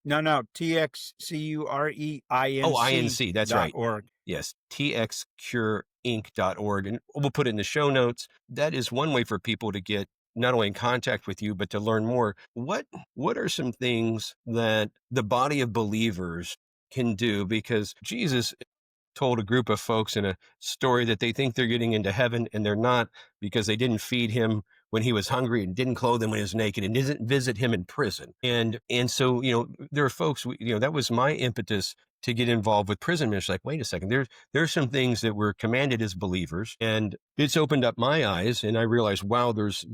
No, TXC.URE Oh, INC. That's right. .org. Yes, txcureinc.org. And we'll put it in the show notes. That is one way for people to get not only in contact with you, but to learn more. What are some things that the body of believers can do? Because Jesus told a group of folks in a story that they think they're getting into heaven, and they're not, because they didn't feed him when he was hungry and didn't clothe him when he was naked and didn't visit him in prison. And so, there are folks, that was my impetus to get involved with prison ministry. Like, wait a second, there's some things that we're commanded as believers, and it's opened up my eyes, and I realized, wow, there's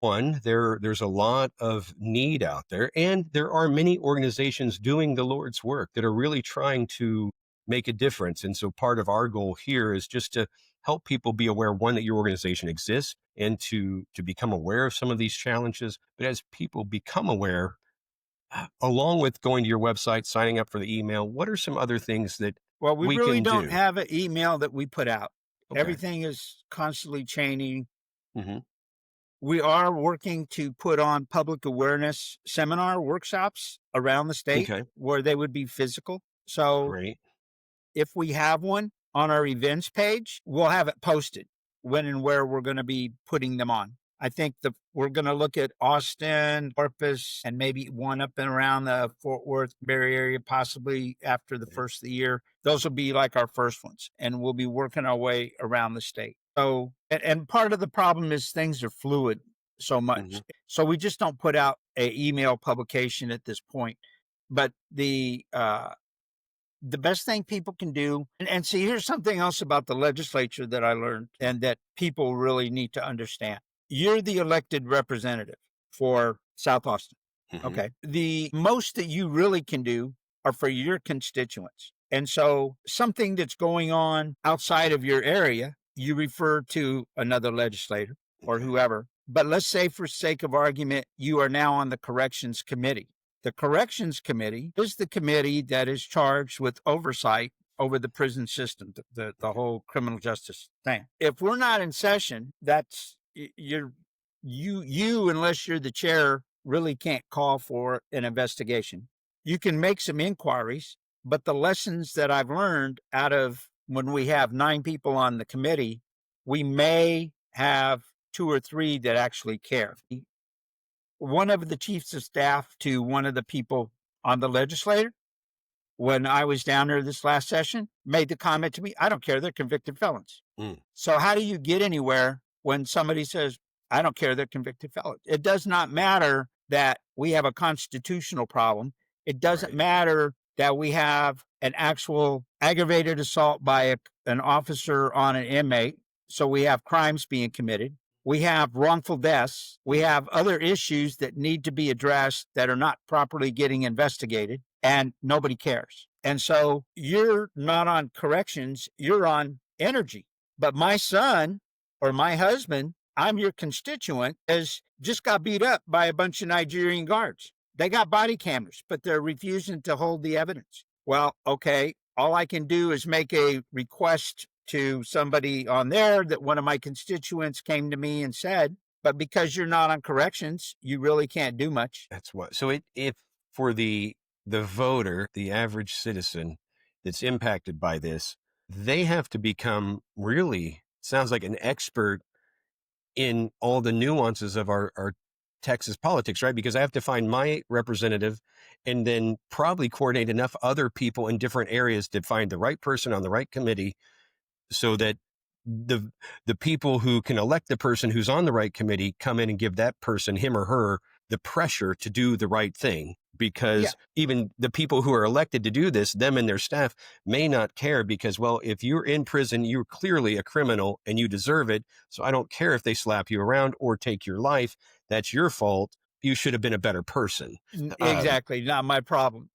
a lot of need out there, and there are many organizations doing the Lord's work that are really trying to make a difference. And so part of our goal here is just to help people be aware, one, that your organization exists, and to become aware of some of these challenges. But as people become aware, along with going to your website, signing up for the email, what are some other things that Well, we really can don't do? have an email that we put out. Okay. Everything is constantly changing. Mhm. We are working to put on public awareness seminar workshops around the state Okay. where they would be physical. So Great. if we have one on our events page, we'll have it posted when and where we're going to be putting them on. I think we're going to look at Austin, Corpus, and maybe one up and around the Fort Worth, Bay Area, possibly after the first of the year. Those will be like our first ones, and we'll be working our way around the state. So, and part of the problem is things are fluid so much. Mhm. So we just don't put out an email publication at this point. But the best thing people can do, and see, here's something else about the legislature that I learned and that people really need to understand. You're the elected representative for South Austin. Mhm. Okay. The most that you really can do are for your constituents. And so something that's going on outside of your area, you refer to another legislator or Okay. whoever. But let's say, for sake of argument, you are now on the corrections committee. The corrections committee is the committee that is charged with oversight over the prison system, the whole criminal justice thing. If we're not in session, that's you unless you're the chair, really can't call for an investigation. You can make some inquiries, but the lessons that I've learned out of when we have 9 people on the committee, we may have 2 or 3 that actually care. One of the chiefs of staff to one of the people on the legislature, when I was down there this last session, made the comment to me, I don't care, they're convicted felons. Mm. So how do you get anywhere when somebody says, I don't care, they're convicted felons? It does not matter that we have a constitutional problem. It doesn't Right. matter that we have an actual aggravated assault by an officer on an inmate. So we have crimes being committed. We have wrongful deaths. We have other issues that need to be addressed that are not properly getting investigated, and nobody cares. And so you're not on corrections, you're on energy. But my son or my husband, I'm your constituent, has just got beat up by a bunch of Nigerian guards. They got body cameras, but they're refusing to hold the evidence. Well, okay, All I can do is make a request to somebody on there that one of my constituents came to me and said, but because you're not on corrections, you really can't do much. That's what. So if for the voter, the average citizen that's impacted by this, they have to become really, sounds like, an expert in all the nuances of our Texas politics, right? Because I have to find my representative and then probably coordinate enough other people in different areas to find the right person on the right committee, so that the the people who can elect the person who's on the right committee come in and give that person, him or her, the pressure to do the right thing. Because even the people who are elected to do this, them and their staff, may not care, because, well, if you're in prison, you're clearly a criminal and you deserve it. So I don't care if they slap you around or take your life. That's your fault. You should have been a better person. Exactly. Not my problem.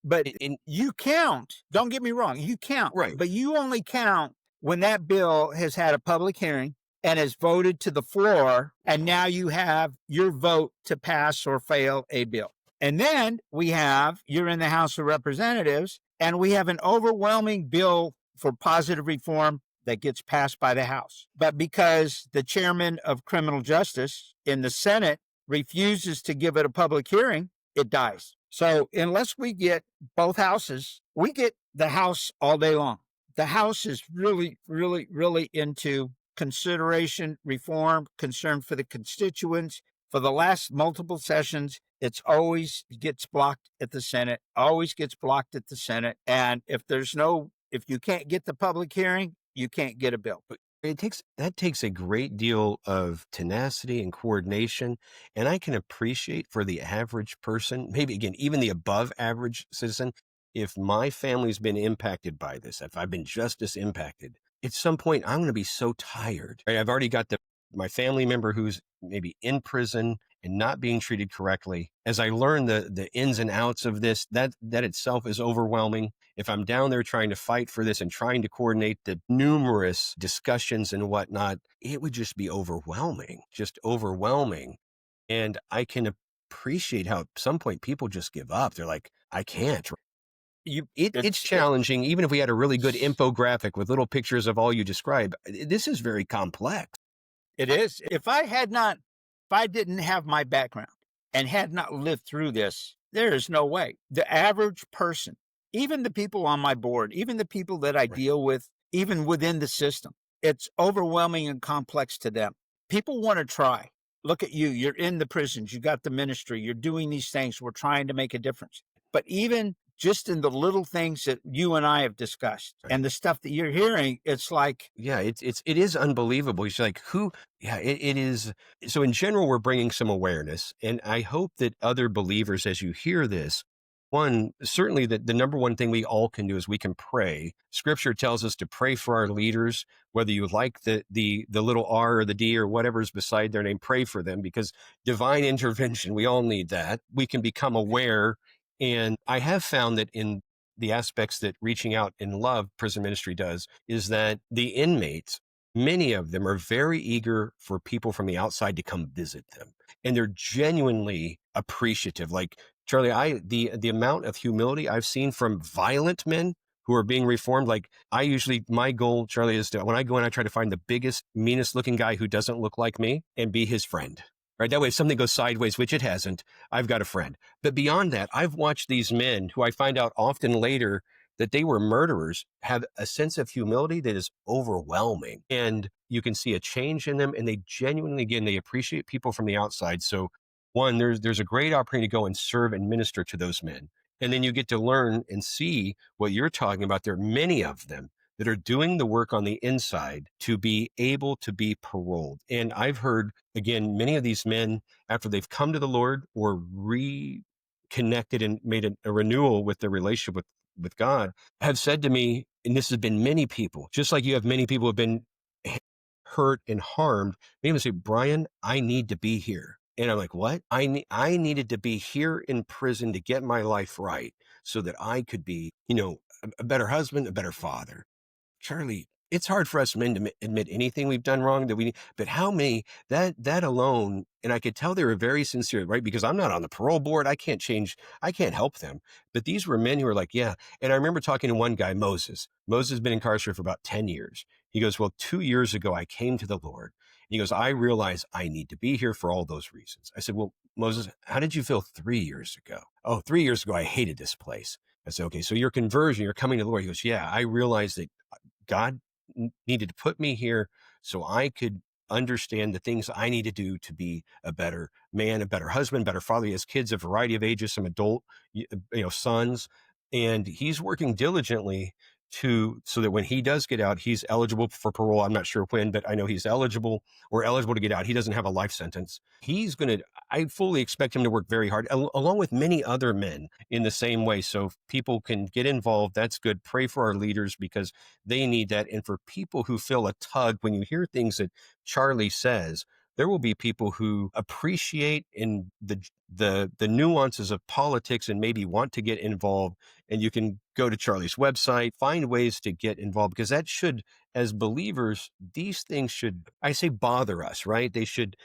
But In you count. Don't get me wrong. You count. Right. But you only count when that bill has had a public hearing and is voted to the floor. And now you have your vote to pass or fail a bill. And then you're in the House of Representatives, and we have an overwhelming bill for positive reform that gets passed by the House. But because the chairman of criminal justice in the Senate refuses to give it a public hearing, it dies. So unless we get both houses, we get the House all day long. The House is really, really, really into consideration, reform, concern for the constituents. For the last multiple sessions, it's always gets blocked at the Senate, always gets blocked at the Senate. And if you can't get the public hearing, you can't get a bill. That takes a great deal of tenacity and coordination. And I can appreciate, for the average person, maybe again, even the above average citizen, if my family's been impacted by this, if I've been just as impacted, at some point I'm going to be so tired. Right? I've already got my family member who's maybe in prison and not being treated correctly. As I learn the ins and outs of this, that itself is overwhelming. If I'm down there trying to fight for this and trying to coordinate the numerous discussions and whatnot, it would just be overwhelming, just overwhelming. And I can appreciate how at some point people just give up. They're like, I can't. It's challenging, even if we had a really good infographic with little pictures of all you describe. This is very complex. It is. If I didn't have my background and had not lived through this, there is no way. The average person, even the people on my board, even the people that I deal with, even within the system, it's overwhelming and complex to them. People want to try. Look at you. You're in the prisons. You got the ministry. You're doing these things. We're trying to make a difference. But even just in the little things that you and I have discussed and the stuff that you're hearing, it's like, it is unbelievable. It's like, it is. So in general, we're bringing some awareness, and I hope that other believers, as you hear this, one, certainly the number one thing we all can do is we can pray. Scripture tells us to pray for our leaders, whether you like the little R or the D or whatever's beside their name, pray for them, because divine intervention, we all need that. We can become aware. And I have found that in the aspects that reaching out in love prison ministry does, is that the inmates, many of them are very eager for people from the outside to come visit them. And they're genuinely appreciative. Like, Charlie, the amount of humility I've seen from violent men who are being reformed. Like, my goal, Charlie, is when I go in, I try to find the biggest, meanest looking guy who doesn't look like me and be his friend. Right. That way, if something goes sideways, which it hasn't, I've got a friend. But beyond that, I've watched these men who I find out often later that they were murderers have a sense of humility that is overwhelming. And you can see a change in them, and they genuinely, again, they appreciate people from the outside. So one, there's a great opportunity to go and serve and minister to those men. And then you get to learn and see what you're talking about. There are many of them that are doing the work on the inside to be able to be paroled. And I've heard, again, many of these men, after they've come to the Lord or reconnected and made a renewal with their relationship with God, have said to me, and this has been many people, just like you have many people who have been hurt and harmed, they even say, Bryan, I need to be here. And I'm like, what? I needed to be here in prison to get my life right so that I could be, a better husband, a better father. Charlie, it's hard for us men to admit anything we've done wrong but how many that alone, and I could tell they were very sincere, right? Because I'm not on the parole board. I can't help them. But these were men who were like, yeah. And I remember talking to one guy, Moses. Moses has been incarcerated for about 10 years. He goes, well, 2 years ago, I came to the Lord. And he goes, I realize I need to be here for all those reasons. I said, well, Moses, how did you feel 3 years ago? Oh, 3 years ago, I hated this place. I said, okay, so your conversion, you're coming to the Lord. He goes, yeah, I realized that God needed to put me here so I could understand the things I need to do to be a better man, a better husband, better father. He has kids, a variety of ages, some adult, sons, and he's working diligently so that when he does get out, he's eligible for parole. I'm not sure when, but I know he's eligible to get out. He doesn't have a life sentence. I fully expect him to work very hard, along with many other men in the same way. So if people can get involved, that's good. Pray for our leaders because they need that. And for people who feel a tug, when you hear things that Charlie says, there will be people who appreciate in the nuances of politics and maybe want to get involved. And you can go to Charlie's website, find ways to get involved, because that should, as believers, these things should, I say, bother us, right? They should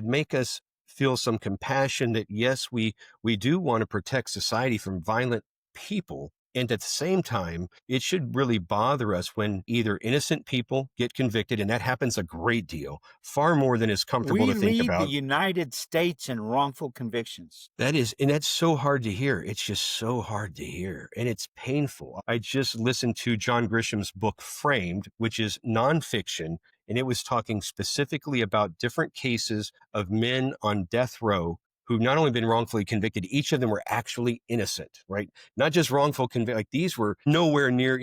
make us feel some compassion that, yes, we do want to protect society from violent people. And at the same time, it should really bother us when either innocent people get convicted, and that happens a great deal, far more than is comfortable We to think lead about. the United States in wrongful convictions. And that's so hard to hear. It's just so hard to hear. And it's painful. I just listened to John Grisham's book, Framed, which is nonfiction. And it was talking specifically about different cases of men on death row who've not only been wrongfully convicted, each of them were actually innocent, right? Not just wrongful convict, like these were nowhere near,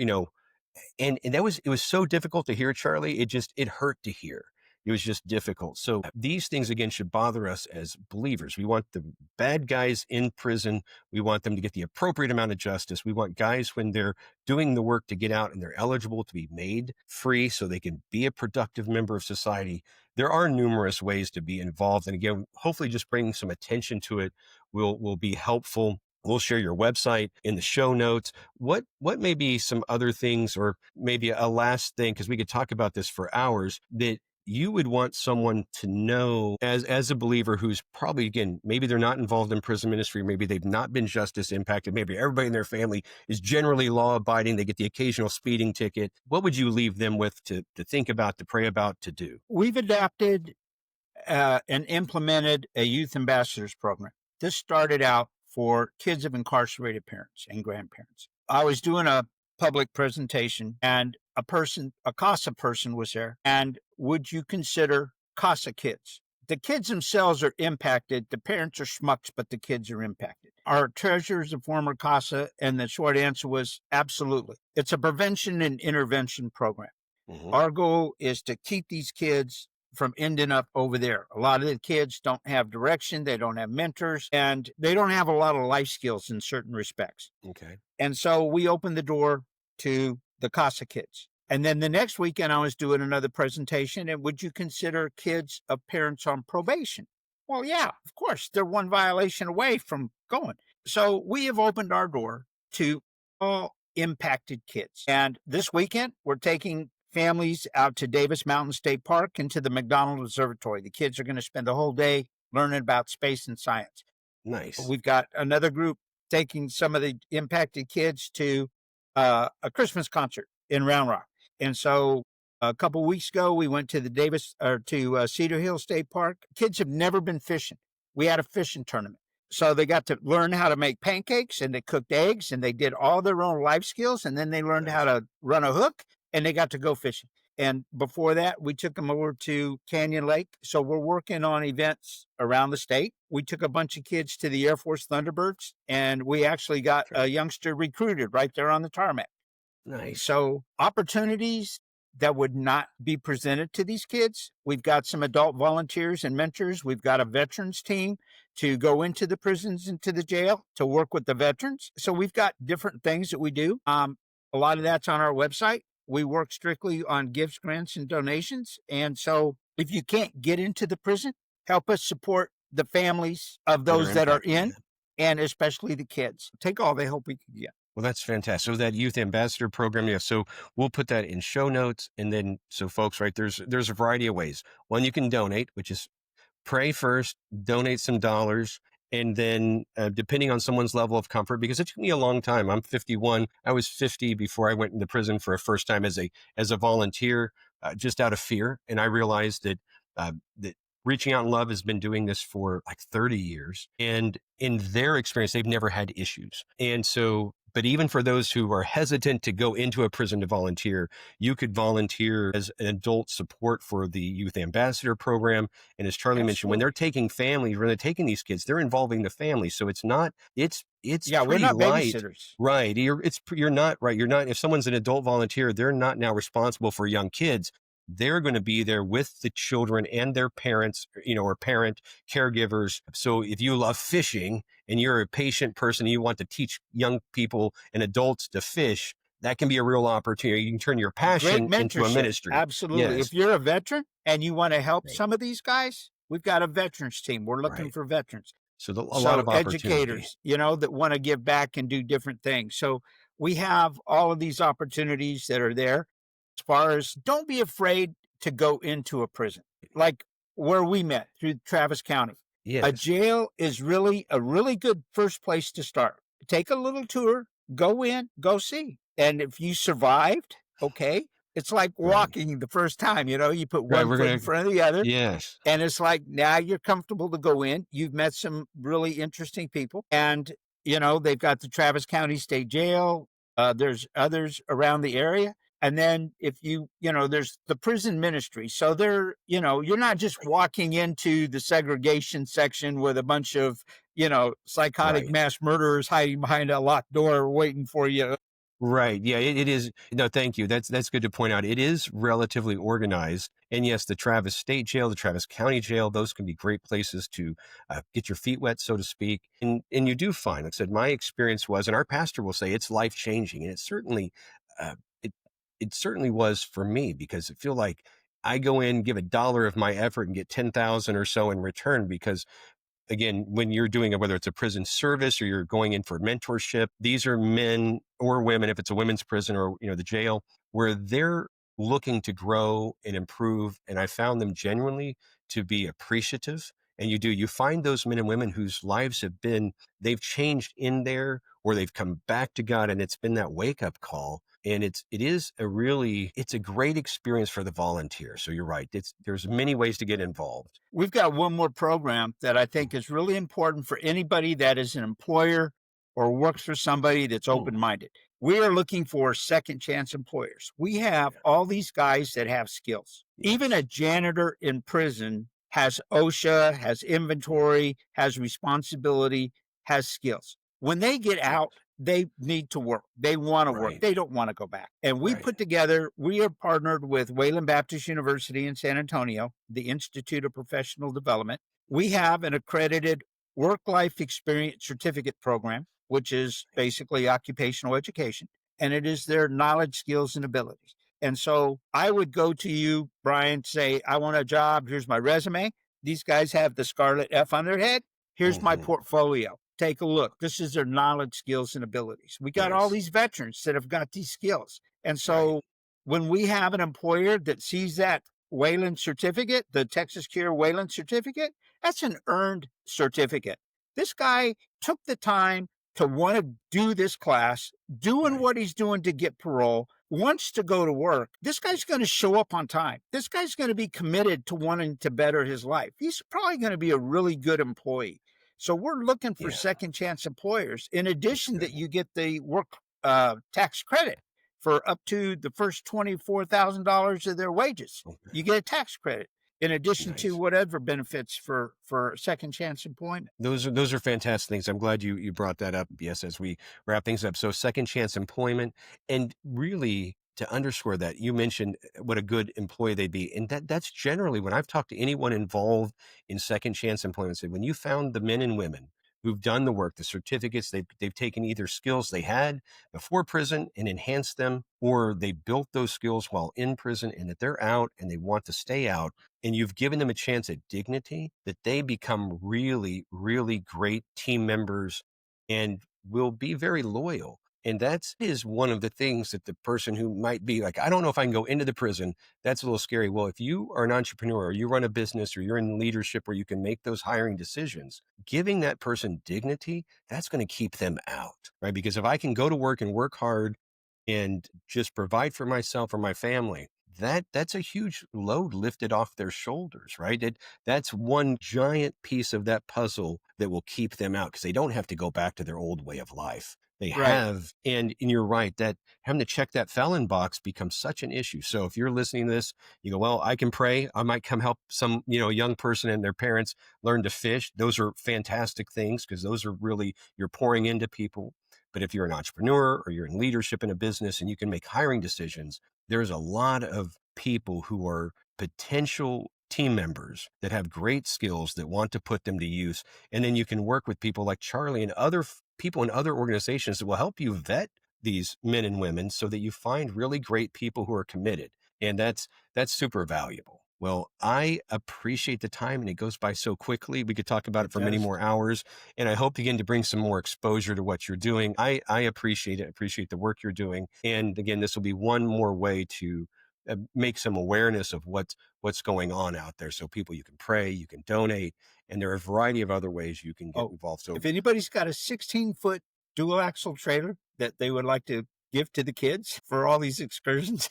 and it was so difficult to hear, Charlie. It hurt to hear. It was just difficult. So these things, again, should bother us as believers. We want the bad guys in prison. We want them to get the appropriate amount of justice. We want guys, when they're doing the work, to get out and they're eligible to be made free so they can be a productive member of society. There are numerous ways to be involved. And again, hopefully just bringing some attention to it will be helpful. We'll share your website in the show notes. What may be some other things, or maybe a last thing, because we could talk about this for hours, that you would want someone to know as a believer who's probably, again, maybe they're not involved in prison ministry, maybe they've not been justice impacted, maybe everybody in their family is generally law abiding, they get the occasional speeding ticket. What would you leave them with to think about, to pray about, to do? We've adapted and implemented a youth ambassadors program. This started out for kids of incarcerated parents and grandparents. I was doing a public presentation and a CASA person was there. And would you consider CASA kids? The kids themselves are impacted. The parents are schmucks, but the kids are impacted. Our treasurer is a former CASA, and the short answer was absolutely. It's a prevention and intervention program. Mm-hmm. Our goal is to keep these kids from ending up over there. A lot of the kids don't have direction, they don't have mentors, and they don't have a lot of life skills in certain respects. Okay. And so we opened the door to the CASA kids. And then the next weekend I was doing another presentation, and would you consider kids of parents on probation? Well, yeah, of course, they're one violation away from going. So we have opened our door to all impacted kids. And this weekend, we're taking families out to Davis Mountain State Park and to the McDonald Observatory. The kids are going to spend the whole day learning about space and science. Nice. We've got another group taking some of the impacted kids to a Christmas concert in Round Rock. And so a couple of weeks ago, we went to to Cedar Hill State Park. Kids have never been fishing. We had a fishing tournament. So they got to learn how to make pancakes, and they cooked eggs, and they did all their own life skills. And then they learned how to run a hook, and they got to go fishing. And before that, we took them over to Canyon Lake. So we're working on events around the state. We took a bunch of kids to the Air Force Thunderbirds, and we actually got a youngster recruited right there on the tarmac. Nice. So opportunities that would not be presented to these kids. We've got some adult volunteers and mentors. We've got a veterans team to go into the prisons and to the jail to work with the veterans. So we've got different things that we do. A lot of that's on our website. We work strictly on gifts, grants, and donations. And so if you can't get into the prison, help us support the families of those that are in, and especially the kids. Take all the help we can get. Well, that's fantastic. So that youth ambassador program, yeah. So we'll put that in show notes, and then so folks, right? There's a variety of ways. One, you can donate, which is pray first, donate some dollars, and then depending on someone's level of comfort, because it took me a long time. I'm 51. I was 50 before I went into prison for a first time as a volunteer, just out of fear, and I realized that reaching out in love has been doing this for like 30 years, and in their experience, they've never had issues, and so. But even for those who are hesitant to go into a prison to volunteer, you could volunteer as an adult support for the youth ambassador program. And as Charlie mentioned, when they're Absolutely. taking families, when they're taking these kids, they're involving the family. So it's not, it's Yeah, we're pretty not light, babysitters. right? You're not right. You're not, if someone's an adult volunteer, they're not now responsible for young kids. They're going to be there with the children and their parents, or parent caregivers. So if you love fishing and you're a patient person and you want to teach young people and adults to fish, that can be a real opportunity. You can turn your Great passion into a mentorship. ministry. Absolutely. Yes. If you're a veteran and you want to help Right. some of these guys, we've got a veterans team. We're looking Right. for veterans. So a lot So of opportunity. educators, that want to give back and do different things. So we have all of these opportunities that are there. As far as don't be afraid to go into a prison, like where we met through Travis County. A Yes. jail is really a really good first place to start. Take a little tour, go in, go see. And if you survived, okay, it's like Right. walking the first time, you put Right. one We're foot in going to, front of the other. yes. And it's like now you're comfortable to go in. You've met some really interesting people. And, they've got the Travis County State Jail. There's others around the area. And then if there's the prison ministry. So you're not just walking into the segregation section with a bunch of, psychotic Right. mass murderers hiding behind a locked door waiting for you. Right. Yeah, it is. No, thank you. That's good to point out. It is relatively organized. And yes, the Travis State Jail, the Travis County Jail, those can be great places to get your feet wet, so to speak. And you do find, like I said, my experience was, and our pastor will say it's life changing. And uh, it, it certainly was for me, because I feel like I go in, give $1 of my effort and get 10,000 or so in return, because again, when you're doing it, whether it's a prison service or you're going in for mentorship, these are men or women, if it's a women's prison or, the jail, where they're looking to grow and improve. And I found them genuinely to be appreciative. And you find those men and women whose lives they've changed in there, or they've come back to God, and it's been that wake up call. And it's a great experience for the volunteer. So you're right. There's many ways to get involved. We've got one more program that I think is really important for anybody that is an employer or works for somebody that's open minded. We are looking for second chance employers. We have all these guys that have skills. Even a janitor in prison has OSHA, has inventory, has responsibility, has skills. When they get out, they need to work. They want to work. Right. They don't want to go back. And we are partnered with Wayland Baptist University in San Antonio, the Institute of Professional Development. We have an accredited work-life experience certificate program, which is basically occupational education, and it is their knowledge, skills, and abilities. And so I would go to you, Bryan, say, I want a job. Here's my resume. These guys have the scarlet F on their head. Here's my portfolio. Take a look. This is their knowledge, skills, and abilities. We got all these veterans that have got these skills. And so when we have an employer that sees that Wayland certificate, the Texas C.U.R.E Wayland certificate, that's an earned certificate. This guy took the time to want to do this class, doing what he's doing to get parole, wants to go to work. This guy's going to show up on time. This guy's going to be committed to wanting to better his life. He's probably going to be a really good employee. So we're looking for second chance employers. In addition, that you get the work tax credit for up to the first $24,000 of their wages. You get a tax credit in addition to whatever benefits for second chance employment. Those are fantastic things. I'm glad you brought that up. Yes, as we wrap things up. So second chance employment, and really to underscore that, you mentioned what a good employee they'd be. And that's generally when I've talked to anyone involved in second chance employment, said, when you found the men and women who've done the work, the certificates, they've taken either skills they had before prison and enhanced them, or they built those skills while in prison, and that they're out and they want to stay out, and you've given them a chance at dignity, that they become really, really great team members and will be very loyal. And that is one of the things that the person who might be like, I don't know if I can go into the prison. That's a little scary. Well, if you are an entrepreneur or you run a business or you're in leadership where you can make those hiring decisions, giving that person dignity, that's going to keep them out, right? Because if I can go to work and work hard and just provide for myself or my family, that's a huge load lifted off their shoulders, right? That's one giant piece of that puzzle that will keep them out because they don't have to go back to their old way of life. They Right. have, and you're right, that having to check that felon box becomes such an issue. So if you're listening to this, you go, well, I can pray. I might come help some, young person and their parents learn to fish. Those are fantastic things because those are really, you're pouring into people. But if you're an entrepreneur or you're in leadership in a business and you can make hiring decisions, there's a lot of people who are potential team members that have great skills that want to put them to use. And then you can work with people like Charlie and other people in other organizations that will help you vet these men and women so that you find really great people who are committed. And that's super valuable. Well, I appreciate the time, and it goes by so quickly. We could talk about it for many does. more hours, and I hope again to bring some more exposure to what you're doing. I appreciate it. I appreciate the work you're doing. And again, this will be one more way to make some awareness of what's going on out there. So people, you can pray, you can donate, and there are a variety of other ways you can get involved. So if anybody's got a 16-foot dual axle trailer that they would like to give to the kids for all these excursions,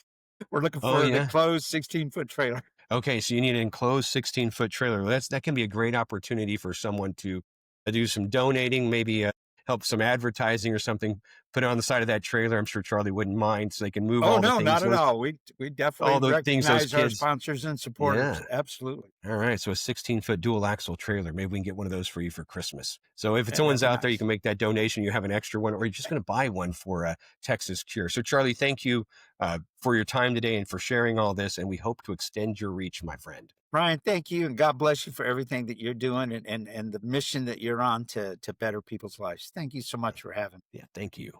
we're looking for an enclosed 16-foot trailer. Okay, so you need an enclosed 16-foot trailer. That can be a great opportunity for someone to do some donating, maybe help some advertising or something, put it on the side of that trailer. I'm sure Charlie wouldn't mind, so they can move all the things. Not at all. We definitely all the things those recognize our kids. sponsors and supporters. Yeah. Absolutely. All right, so a 16-foot dual axle trailer. Maybe we can get one of those for you for Christmas. So if someone's out there, you can make that donation. You have an extra one, or you're just going to buy one for Texas C.U.R.E. So Charlie, thank you for your time today and for sharing all this. And we hope to extend your reach, my friend. Bryan, thank you, and God bless you for everything that you're doing and the mission that you're on to better people's lives. Thank you so much for having me. Yeah, thank you.